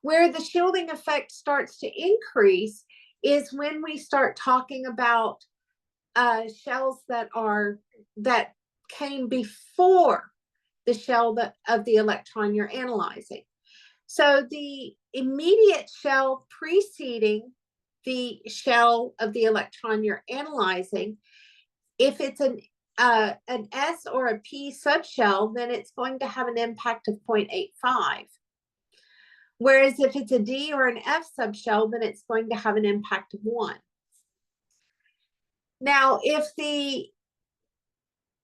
Where the shielding effect starts to increase is when we start talking about shells that came before the shell of the electron you're analyzing. So the immediate shell preceding the shell of the electron you're analyzing, if it's an S or a P subshell, then it's going to have an impact of 0.85. Whereas if it's a D or an F subshell, then it's going to have an impact of 1. Now,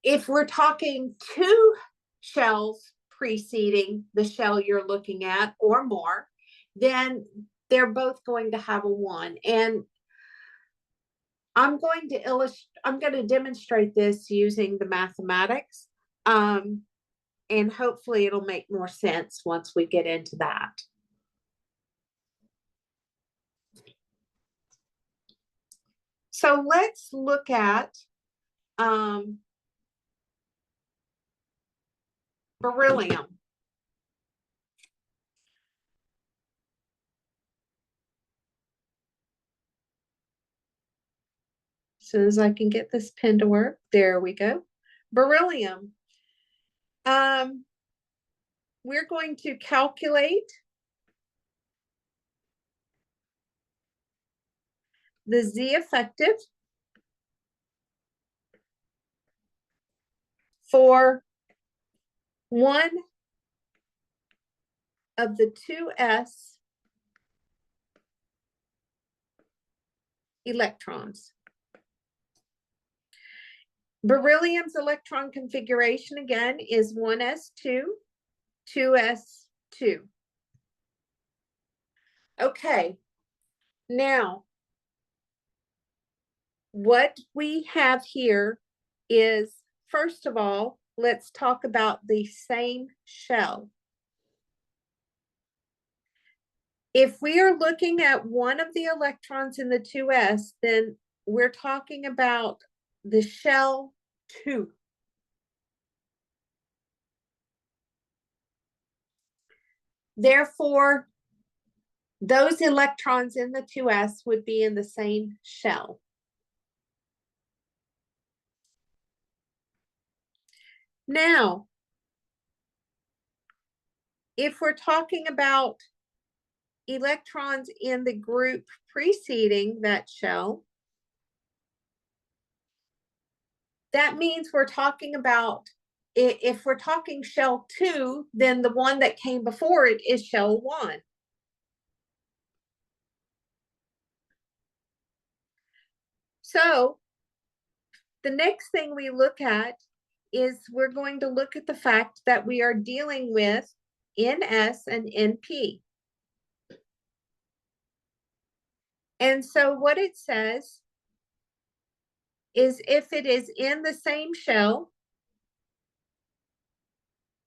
if we're talking 2 shells preceding the shell you're looking at or more, then they're both going to have a 1. And I'm going to demonstrate this using the mathematics, and hopefully it'll make more sense once we get into that. So let's look at beryllium. soon as I can get this pen to work. There we go. Beryllium. We're going to calculate the Z effective for one of the 2s electrons. Beryllium's electron configuration again is 1s2, 2s2. Okay, now what we have here is, first of all, let's talk about the same shell. If we are looking at one of the electrons in the 2s, then we're talking about the shell 2. Therefore, those electrons in the 2s would be in the same shell. Now, if we're talking about electrons in the group preceding that shell, that means we're talking about, if we're talking shell 2, then the one that came before it is shell 1. So the next thing we look at is we're going to look at the fact that we are dealing with NS and NP. And so what it says is if it is in the same shell,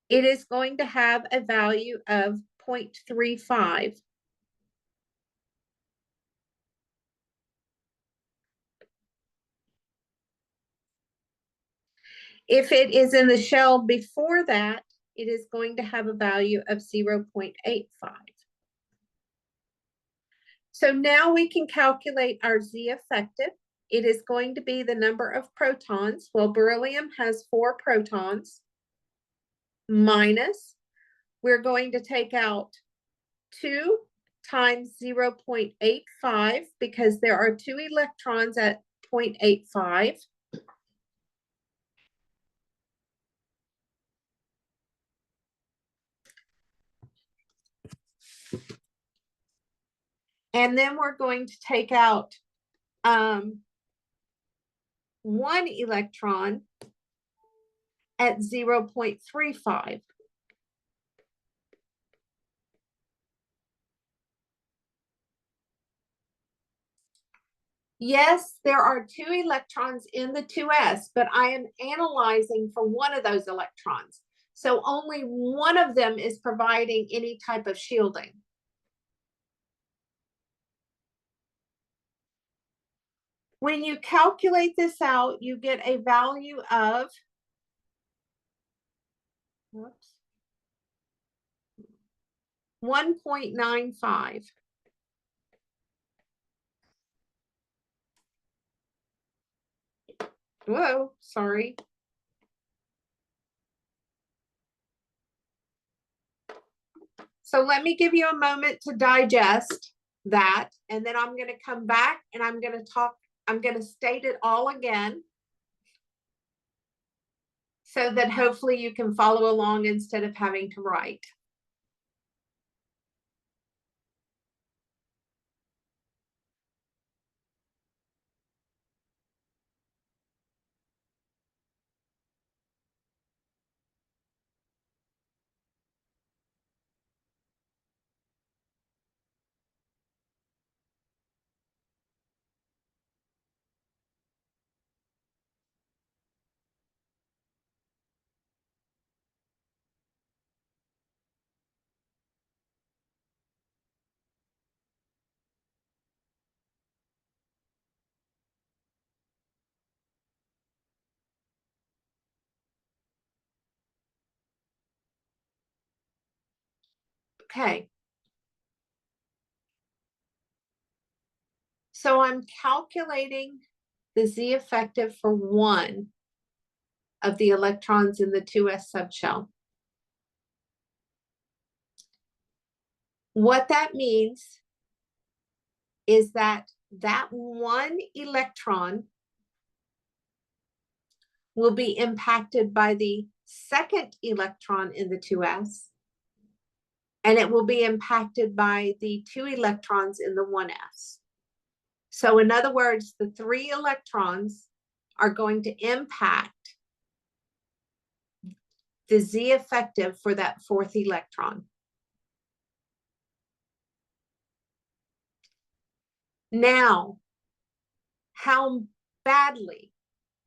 it is going to have a value of 0.35. If it is in the shell before that, it is going to have a value of 0.85. So now we can calculate our Z effective. It is going to be the number of protons. Well, beryllium has 4 protons, minus, we're going to take out 2 times 0.85 because there are 2 electrons at 0.85. And then we're going to take out 1 electron at 0.35. Yes, there are 2 electrons in the 2s, but I am analyzing for one of those electrons. So only one of them is providing any type of shielding. When you calculate this out, you get a value of 1.95. Whoa, sorry. So let me give you a moment to digest that, and then I'm going to come back and I'm going to state it all again so that hopefully you can follow along instead of having to write. Okay. So I'm calculating the Z effective for one of the electrons in the 2s subshell. What that means is that that one electron will be impacted by the second electron in the 2s, and it will be impacted by the 2 electrons in the 1s. So in other words, the 3 electrons are going to impact the Z effective for that 4th electron. Now, how badly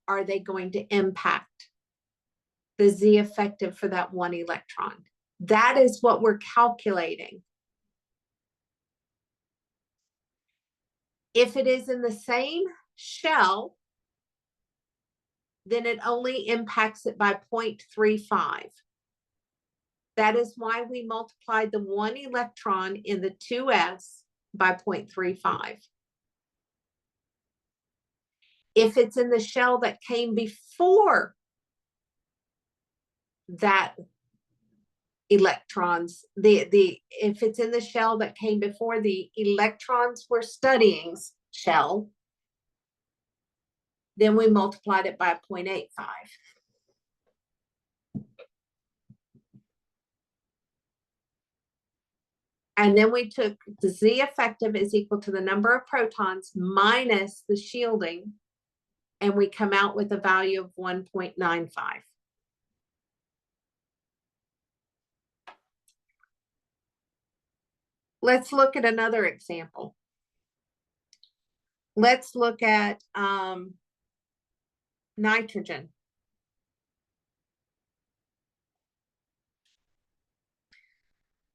are they going to impact the Z effective for that 1 electron? That is what we're calculating. If it is in the same shell, then it only impacts it by 0.35. That is why we multiplied the 1 electron in the 2s by 0.35. If it's in the shell that came before that electrons, if it's in the shell that came before the electrons we're studying shell, then we multiplied it by 0.85. And then we took the Z effective is equal to the number of protons minus the shielding, and we come out with a value of 1.95. Let's look at another example. Let's look at nitrogen.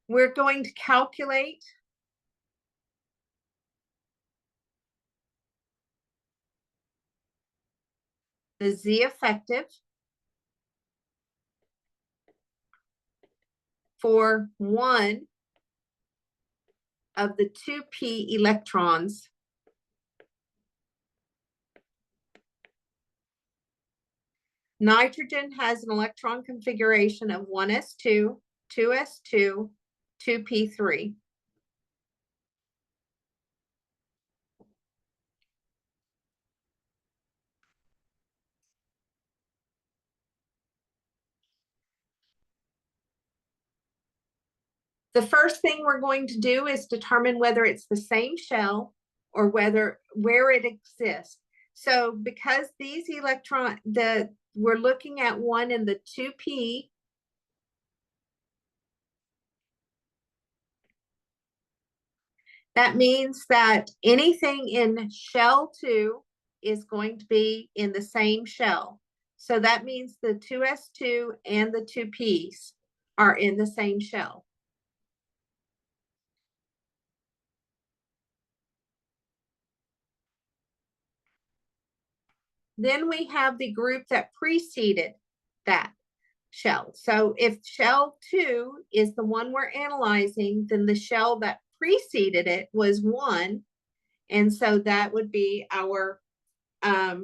We're going to calculate the Z effective for one of the 2p electrons Nitrogen has an electron configuration of 1s2, 2s2, 2p3. The first thing we're going to do is determine whether it's the same shell or where it exists. So because these we're looking at one in the 2p, that means that anything in shell 2 is going to be in the same shell. So that means the 2s2 and the 2p's are in the same shell. Then we have the group that preceded that shell. So if shell 2 is the one we're analyzing, then the shell that preceded it was 1. And so that would be our, that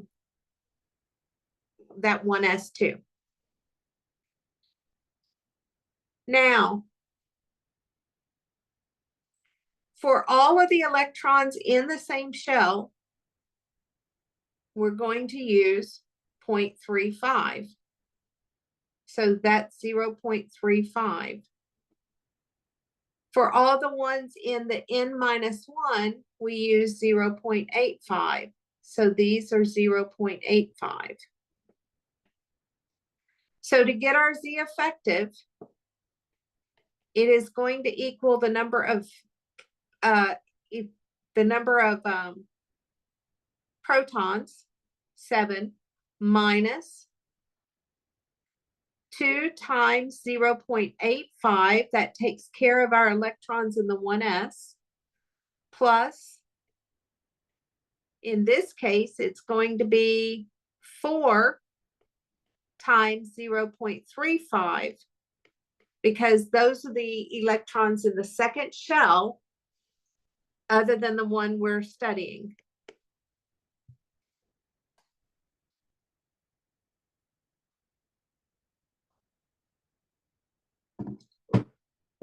1s2. Now, for all of the electrons in the same shell, we're going to use 0.35. So that's 0.35. For all the ones in the n-1, we use 0.85. So these are 0.85. So to get our Z effective, it is going to equal the number of protons, 7, minus 2 times 0.85, that takes care of our electrons in the 1s, plus, in this case, it's going to be 4 times 0.35, because those are the electrons in the second shell, other than the one we're studying.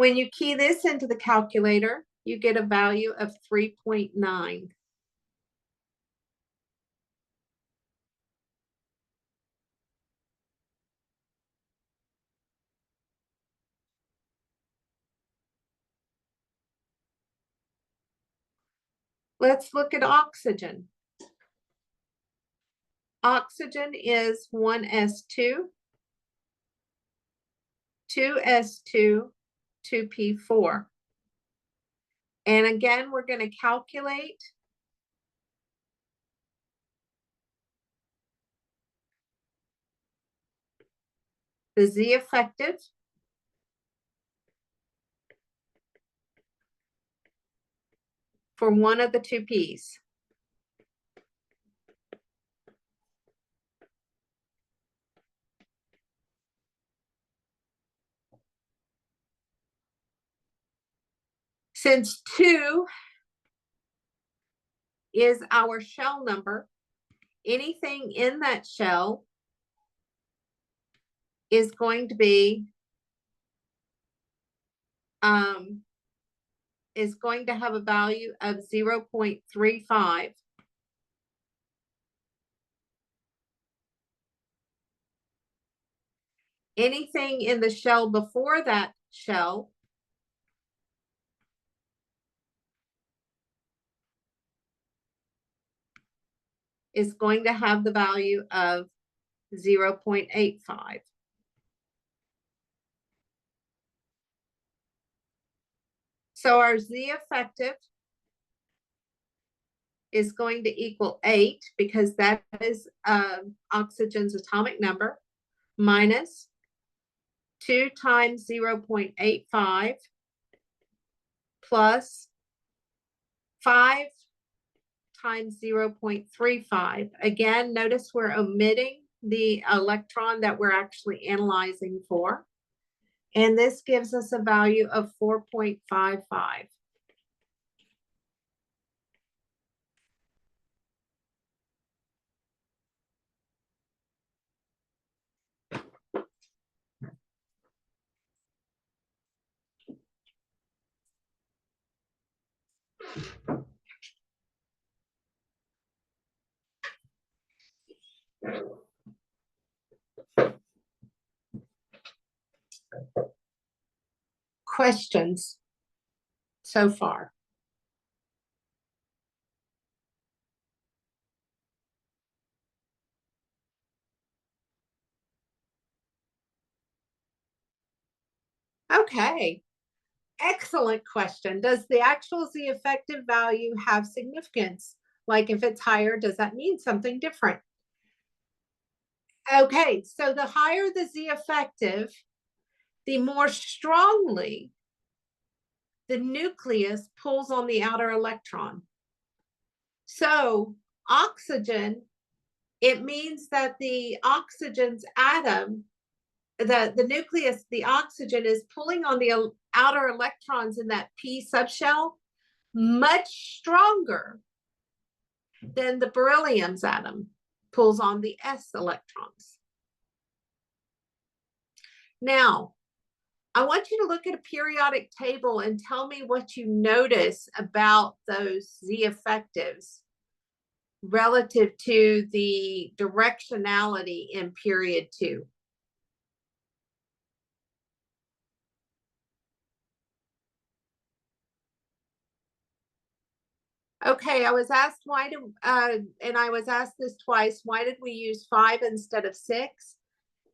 When you key this into the calculator, you get a value of 3.9. Let's look at oxygen. Oxygen is 1s2, 2s2, 2p4. And again, we're going to calculate the Z effective for one of the two P's. Since 2 is our shell number, anything in that shell is going to be have a value of 0.35. Anything in the shell before that shell is going to have the value of 0.85. So our Z effective is going to equal 8 because that is oxygen's atomic number, minus 2 times 0.85 plus 5 times 0.35. Again, notice we're omitting the electron that we're actually analyzing for. And this gives us a value of 4.55. Questions so far? Okay, excellent question. Does the actual Z effective value have significance? Like if it's higher, does that mean something different? Okay, so the higher the Z effective, the more strongly the nucleus pulls on the outer electron. So oxygen, it means that the oxygen's atom, the nucleus, the oxygen is pulling on the outer electrons in that P subshell much stronger than the beryllium's atom pulls on the S electrons. Now, I want you to look at a periodic table and tell me what you notice about those Z effectives relative to the directionality in period 2. Okay, I was asked and I was asked this twice, why did we use 5 instead of 6?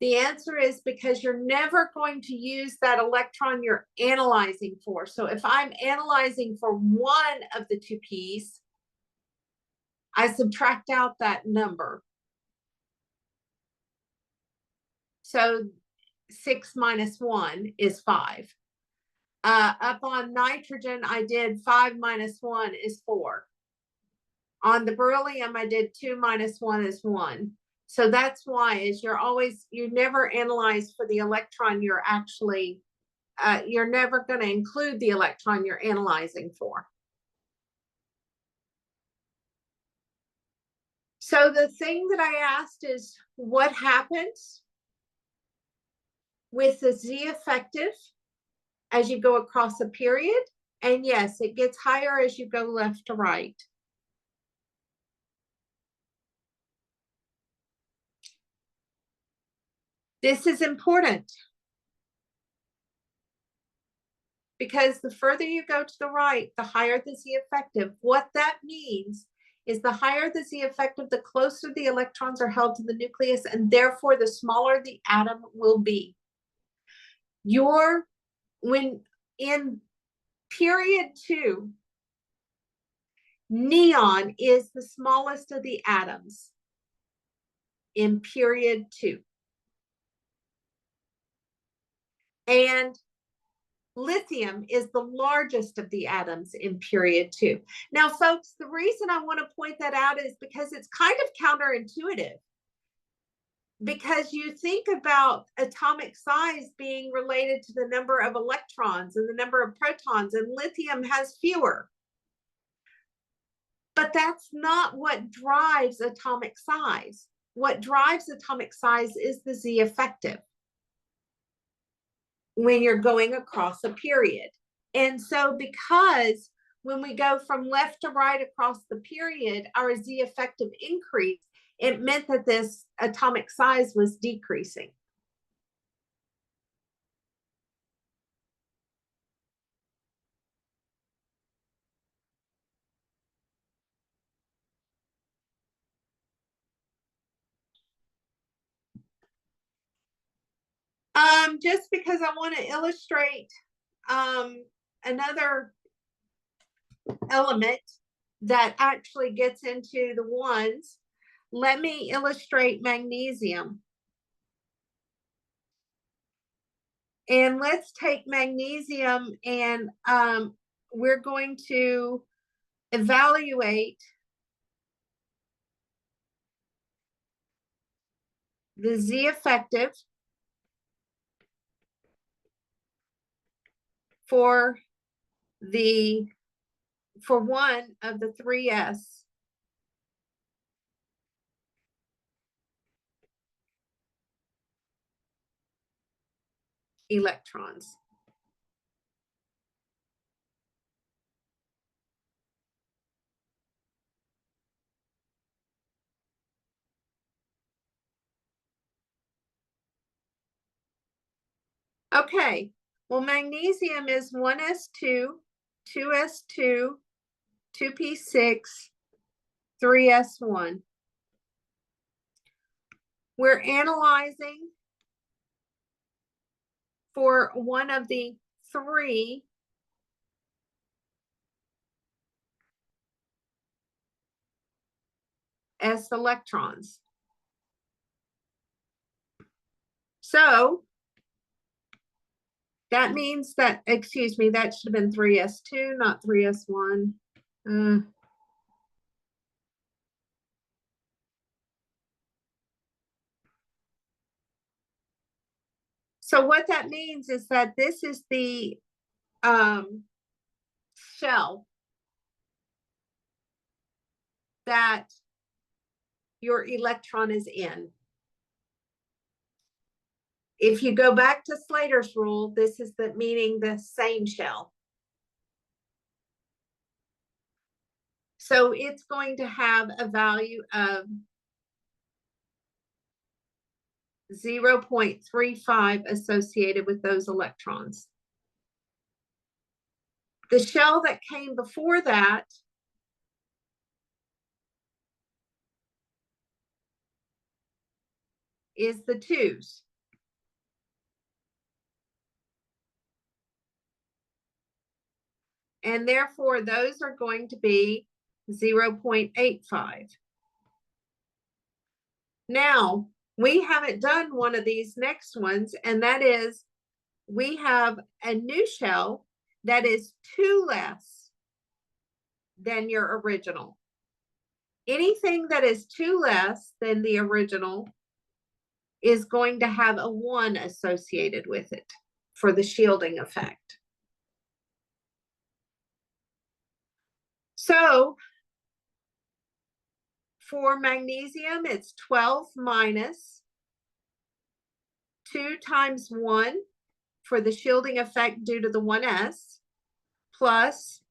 The answer is because you're never going to use that electron you're analyzing for. So if I'm analyzing for one of the two P's, I subtract out that number. So 6 minus 1 is 5. Up on nitrogen, I did 5 minus 1 is 4. On the beryllium, I did 2 minus 1 is 1. So that's why is you never analyze for the electron you're actually, you're never going to include the electron you're analyzing for. So the thing that I asked is what happens with the Z effective as you go across a period. And yes, it gets higher as you go left to right. This is important because the further you go to the right, the higher the Z effective. What that means is the higher the Z effective, the closer the electrons are held to the nucleus, and therefore the smaller the atom will be. When in period 2, neon is the smallest of the atoms in period 2. And lithium is the largest of the atoms in period 2. Now, folks, the reason I want to point that out is because it's kind of counterintuitive. Because you think about atomic size being related to the number of electrons and the number of protons, and lithium has fewer. But that's not what drives atomic size. What drives atomic size is the Z effective when you're going across a period. And so because when we go from left to right across the period, our Z effective increased, it meant that this atomic size was decreasing. Just because I want to illustrate another element that actually gets into the ones, let me illustrate magnesium. And let's take magnesium and we're going to evaluate the Z effective for one of the 3s electrons. Okay, well, magnesium is 1s2, 2s2, 2p6, 3s1. We're analyzing for one of the 3 s electrons. So that means that, excuse me, that should have been 3s2, not 3s1. So what that means is that this is the shell that your electron is in. If you go back to Slater's rule, this is the meaning the same shell. So it's going to have a value of 0.35 associated with those electrons. The shell that came before that is the 2s. And therefore, those are going to be 0.85. Now, we haven't done one of these next ones, and that is we have a new shell that is 2 less than your original. Anything that is 2 less than the original is going to have a 1 associated with it for the shielding effect. So for magnesium, it's 12 minus 2 times 1 for the shielding effect due to the 1s plus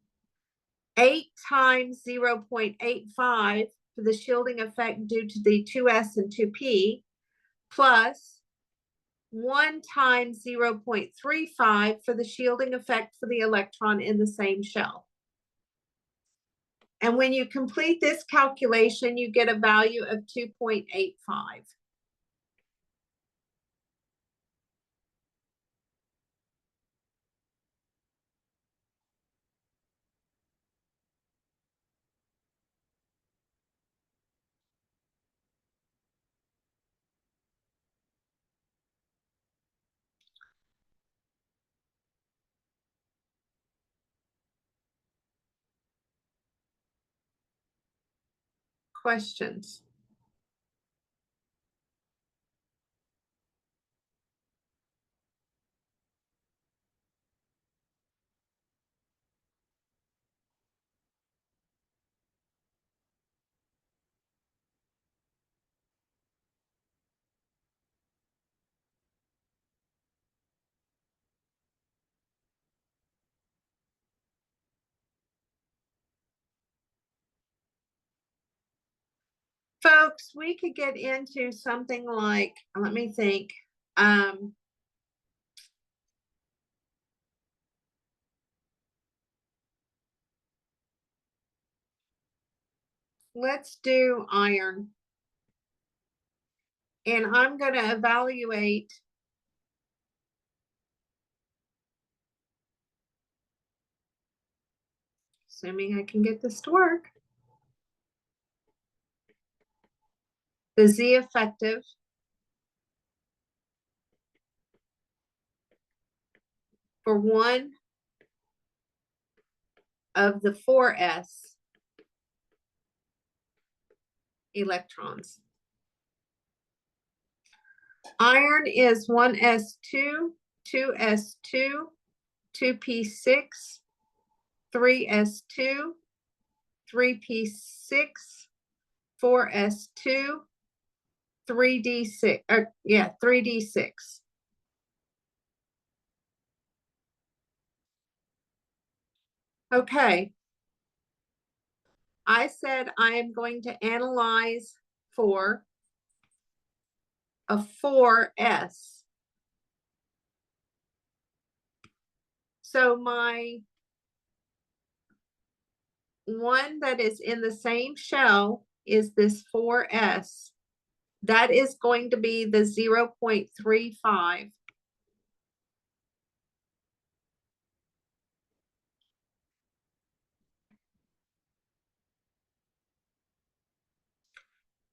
8 times 0.85 for the shielding effect due to the 2s and 2p plus 1 times 0.35 for the shielding effect for the electron in the same shell. And when you complete this calculation, you get a value of 2.85. Questions? Folks, we could get into something like, let me think. Let's do iron. And I'm going to evaluate assuming I can get this to work. The Z effective for one of the 4s electrons. Iron is 1s2, 2s2, 2p6, 3s2, 3p6, 4s2, 3d6, 3d6. Okay. I said I am going to analyze for a 4s. So my one that is in the same shell is this 4s. That is going to be the 0.35.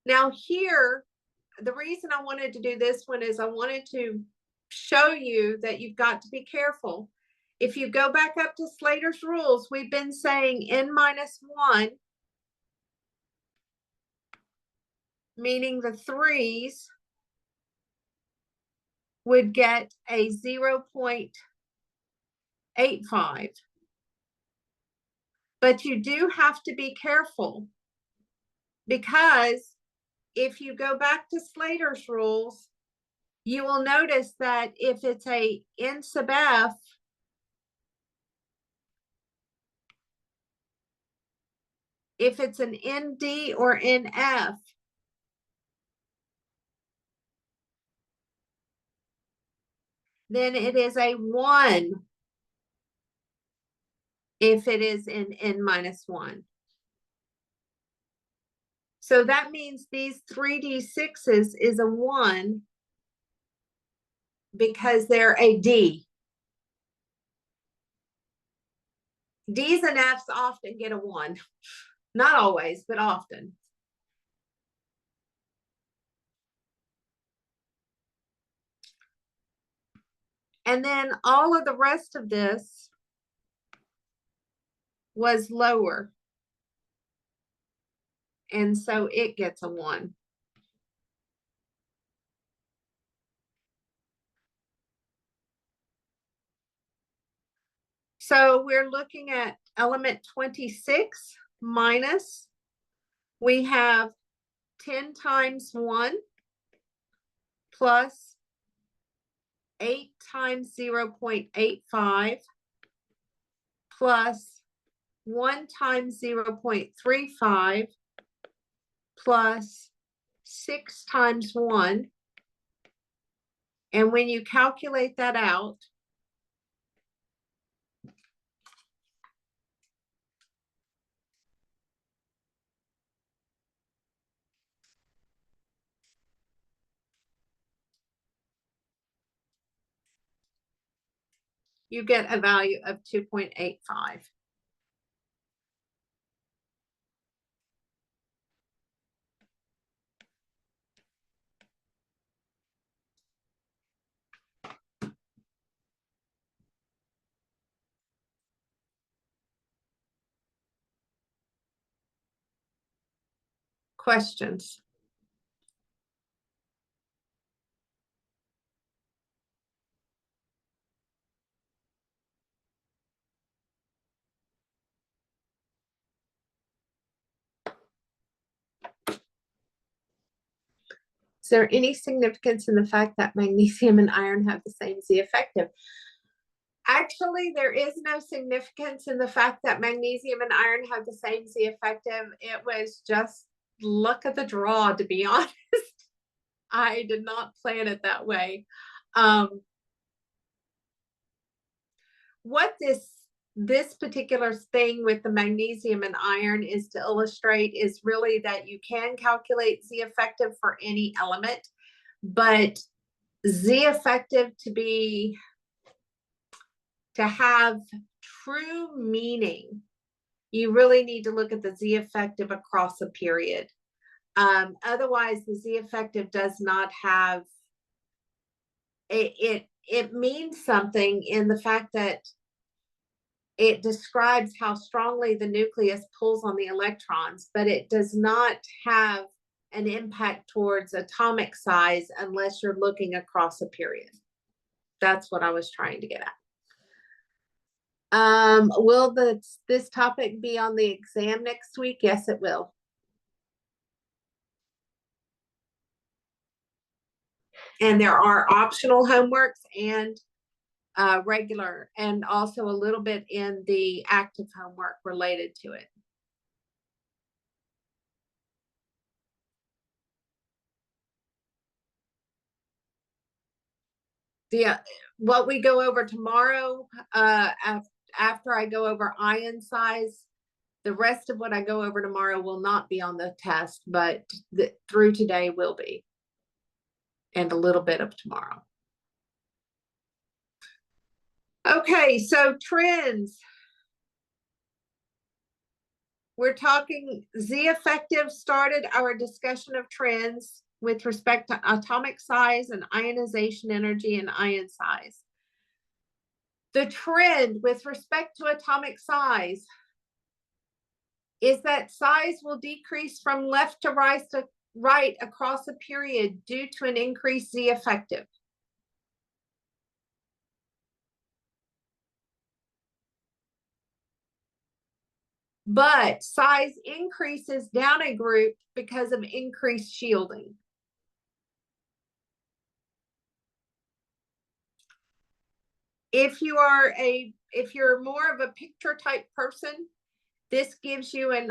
Now here, the reason I wanted to do this one is I wanted to show you that you've got to be careful. If you go back up to Slater's rules, we've been saying n-1, meaning the 3s would get a 0.85. But you do have to be careful because if you go back to Slater's rules, you will notice that if it's a N sub F, if it's an ND or NF, then it is a 1 if it is in N-1. So that means these 3d6s is a 1 because they're a D. D's and F's often get a 1. Not always, but often. And then all of the rest of this was lower. And so it gets a 1. So we're looking at element 26 minus, we have 10 times 1 plus 8 times 0.85 plus 1 times 0.35 plus 6 times 1. And when you calculate that out, you get a value of 2.85. Questions? Is there any significance in the fact that magnesium and iron have the same Z effective? Actually, there is no significance in the fact that magnesium and iron have the same Z effective. It was just luck of the draw, to be honest. I did not plan it that way. What this particular thing with the magnesium and iron is to illustrate is really that you can calculate Z effective for any element, but Z effective to have true meaning, you really need to look at the Z effective across a period. Otherwise, the Z effective does not have it means something in the fact that it describes how strongly the nucleus pulls on the electrons, but it does not have an impact towards atomic size unless you're looking across a period. That's what I was trying to get at. Will this topic be on the exam next week? Yes, it will. And there are optional homeworks and regular, and also a little bit in the active homework related to it. What we go over tomorrow, after I go over ion size, the rest of what I go over tomorrow will not be on the test, but through today will be, and a little bit of tomorrow. Okay, so trends. We're talking Z effective started our discussion of trends with respect to atomic size and ionization energy and ion size. The trend with respect to atomic size is that size will decrease from left to right across a period due to an increased Z effective. But size increases down a group because of increased shielding. If you're more of a picture type person, this gives you a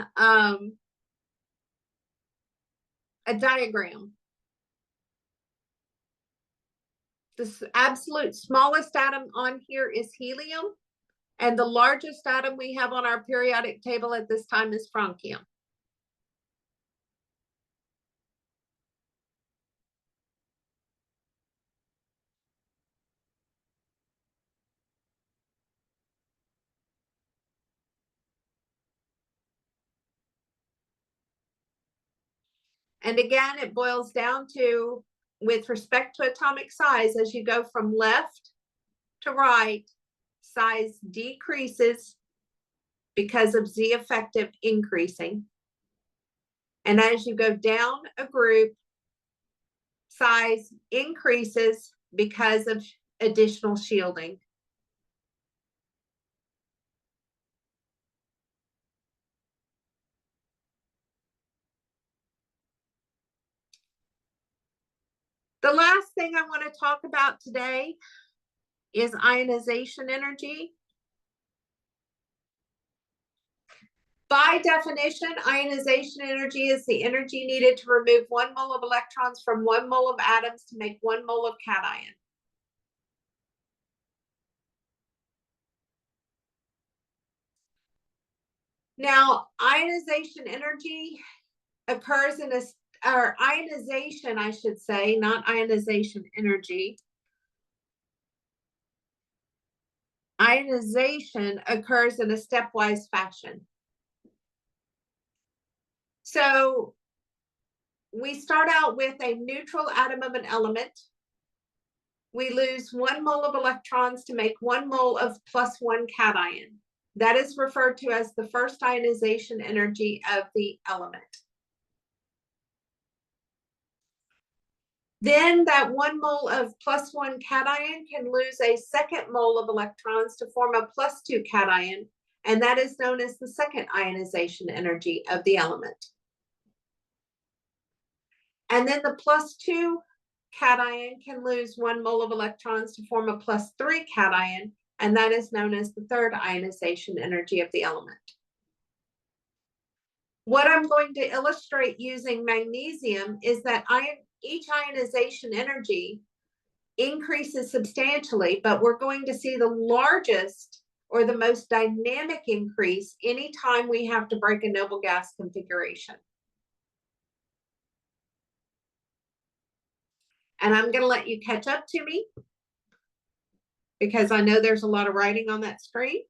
diagram. The absolute smallest atom on here is helium, and the largest atom we have on our periodic table at this time is francium. And again, it boils down to, with respect to atomic size, as you go from left to right, size decreases because of Z effective increasing. And as you go down a group, size increases because of additional shielding. The last thing I want to talk about today is ionization energy. By definition, ionization energy is the energy needed to remove 1 mole of electrons from 1 mole of atoms to make 1 mole of cation. Now, ionization energy occurs in or ionization, I should say, not ionization energy. Ionization occurs in a stepwise fashion. So we start out with a neutral atom of an element. We lose 1 mole of electrons to make 1 mole of +1 cation. That is referred to as the first ionization energy of the element. Then that 1 mole of +1 cation can lose a second mole of electrons to form a +2 cation, and that is known as the second ionization energy of the element. And then the +2 cation can lose 1 mole of electrons to form a +3 cation, and that is known as the third ionization energy of the element. What I'm going to illustrate using magnesium is that each ionization energy increases substantially, but we're going to see the largest or the most dynamic increase anytime we have to break a noble gas configuration. And I'm going to let you catch up to me because I know there's a lot of writing on that screen.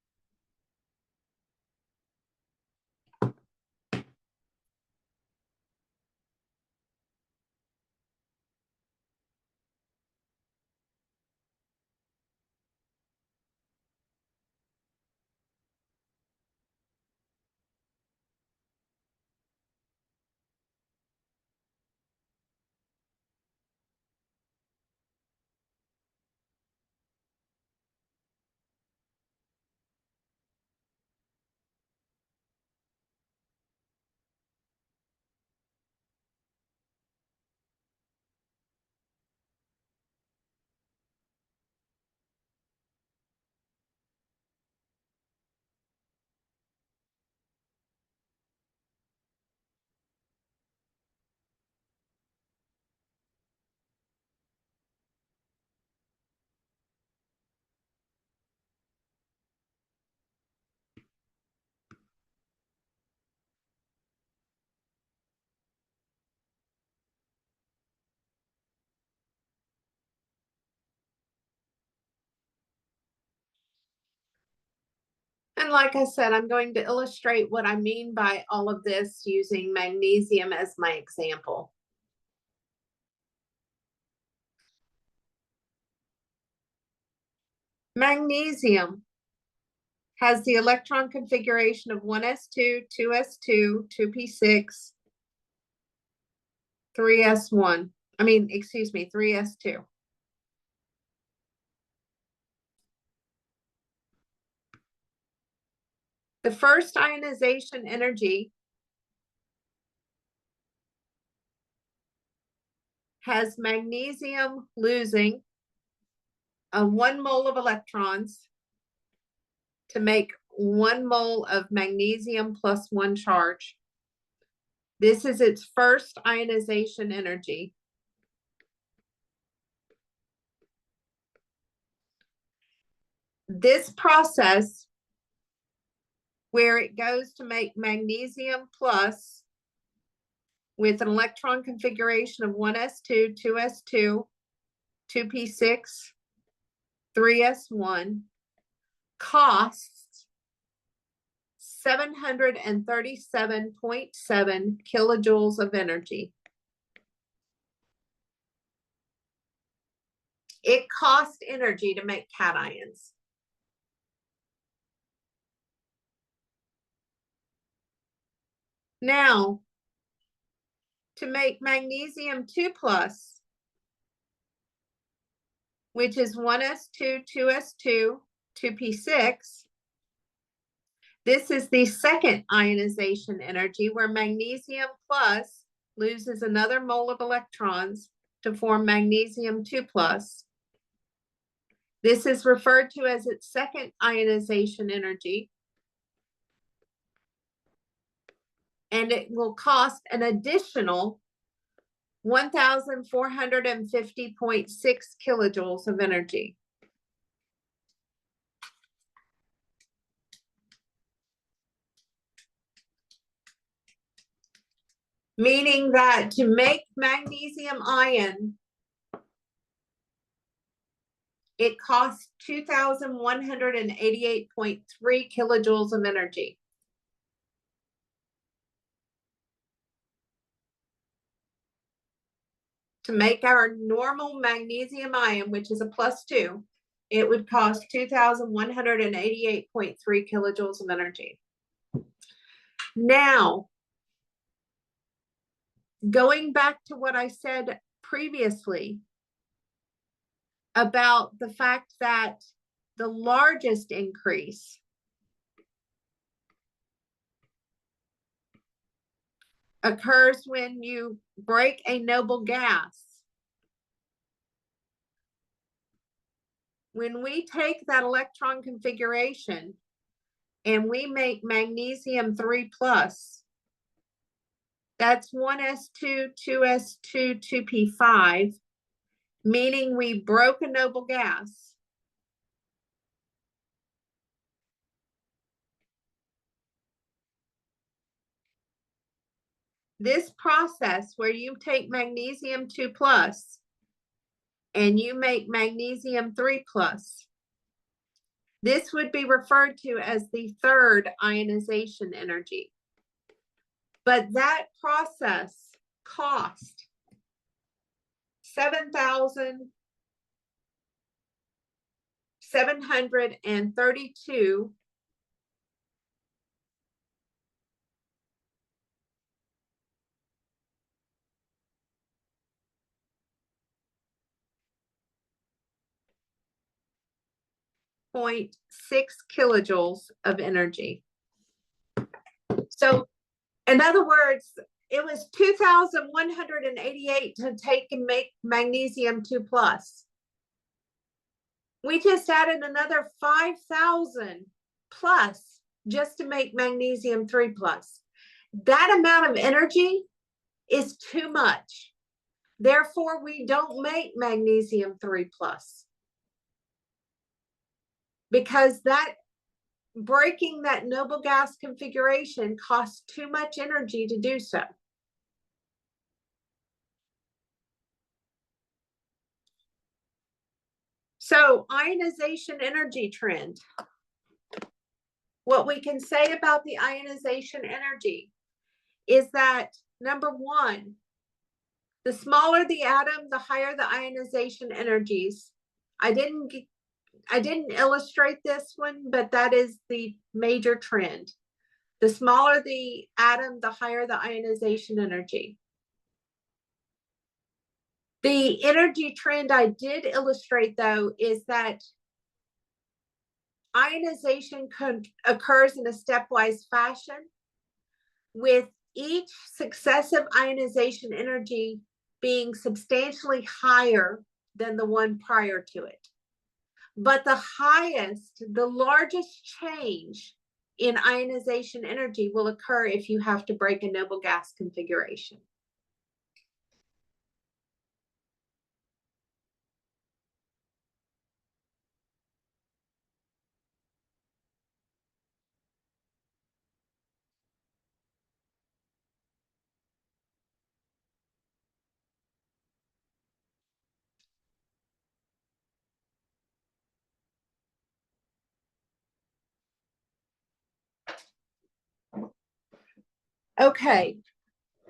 And like I said, I'm going to illustrate what I mean by all of this using magnesium as my example. Magnesium has the electron configuration of 1s2, 2s2, 2p6, 3s1. I mean, excuse me, 3s2. The first ionization energy has magnesium losing a 1 mole of electrons to make 1 mole of magnesium +1 charge. This is its first ionization energy. This process, where it goes to make magnesium plus with an electron configuration of 1s2, 2s2, 2p6, 3s1, costs 737.7 kilojoules of energy. It costs energy to make cations. Now, to make magnesium 2 plus, which is 1s2, 2s2, 2p6, this is the second ionization energy where magnesium plus loses another mole of electrons to form magnesium 2 plus. This is referred to as its second ionization energy. And it will cost an additional 1,450.6 kilojoules of energy. Meaning that to make magnesium ion, it costs 2,188.3 kilojoules of energy. To make our normal magnesium ion, which is a +2, it would cost 2,188.3 kilojoules of energy. Now, going back to what I said previously about the fact that the largest increase occurs when you break a noble gas. When we take that electron configuration and we make magnesium 3 plus, that's 1s2, 2s2, 2p5, meaning we broke a noble gas. This process where you take magnesium 2 plus and you make magnesium 3 plus, this would be referred to as the third ionization energy. But that process cost 7,732 0.6 kilojoules of energy. So in other words, it was 2,188 to take and make magnesium 2 plus. We just added another 5,000 plus just to make magnesium 3 plus. That amount of energy is too much. Therefore, we don't make magnesium 3 plus. Because that breaking that noble gas configuration costs too much energy to do so. So, ionization energy trend. What we can say about the ionization energy is that, number one, the smaller the atom, the higher the ionization energies. I didn't illustrate this one, but that is the major trend. The smaller the atom, the higher the ionization energy. The energy trend I did illustrate, though, is that ionization occurs in a stepwise fashion, with each successive ionization energy being substantially higher than the one prior to it. But the largest change in ionization energy will occur if you have to break a noble gas configuration. Okay,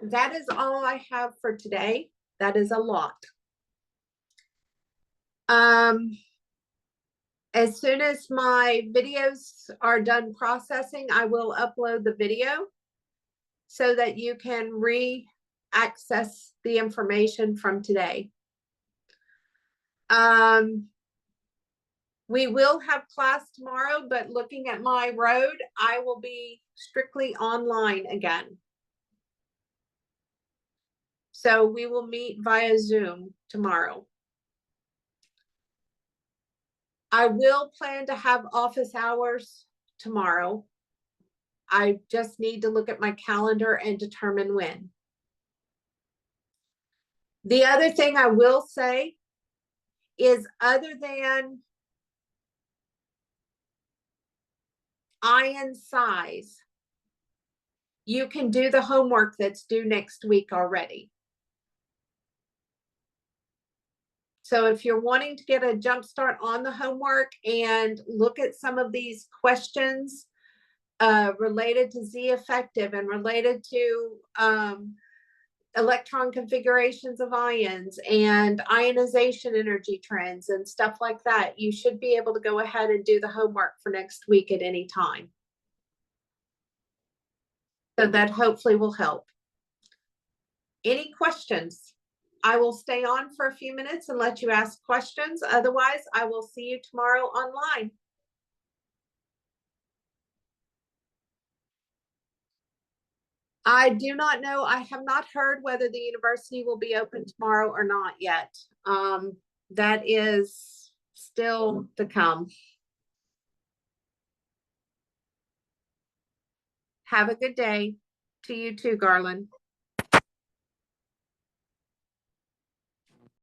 that is all I have for today. That is a lot. As soon as my videos are done processing, I will upload the video so that you can re-access the information from today. We will have class tomorrow, but looking at my road, I will be strictly online again. So we will meet via Zoom tomorrow. I will plan to have office hours tomorrow. I just need to look at my calendar and determine when. The other thing I will say is, other than iron size, you can do the homework that's due next week already. So if you're wanting to get a jump start on the homework and look at some of these questions related to Z effective and related to electron configurations of ions and ionization energy trends and stuff like that, you should be able to go ahead and do the homework for next week at any time. So that hopefully will help. Any questions? I will stay on for a few minutes and let you ask questions. Otherwise, I will see you tomorrow online. I do not know. I have not heard whether the university will be open tomorrow or not yet. That is still to come. Have a good day. To you too, Garland.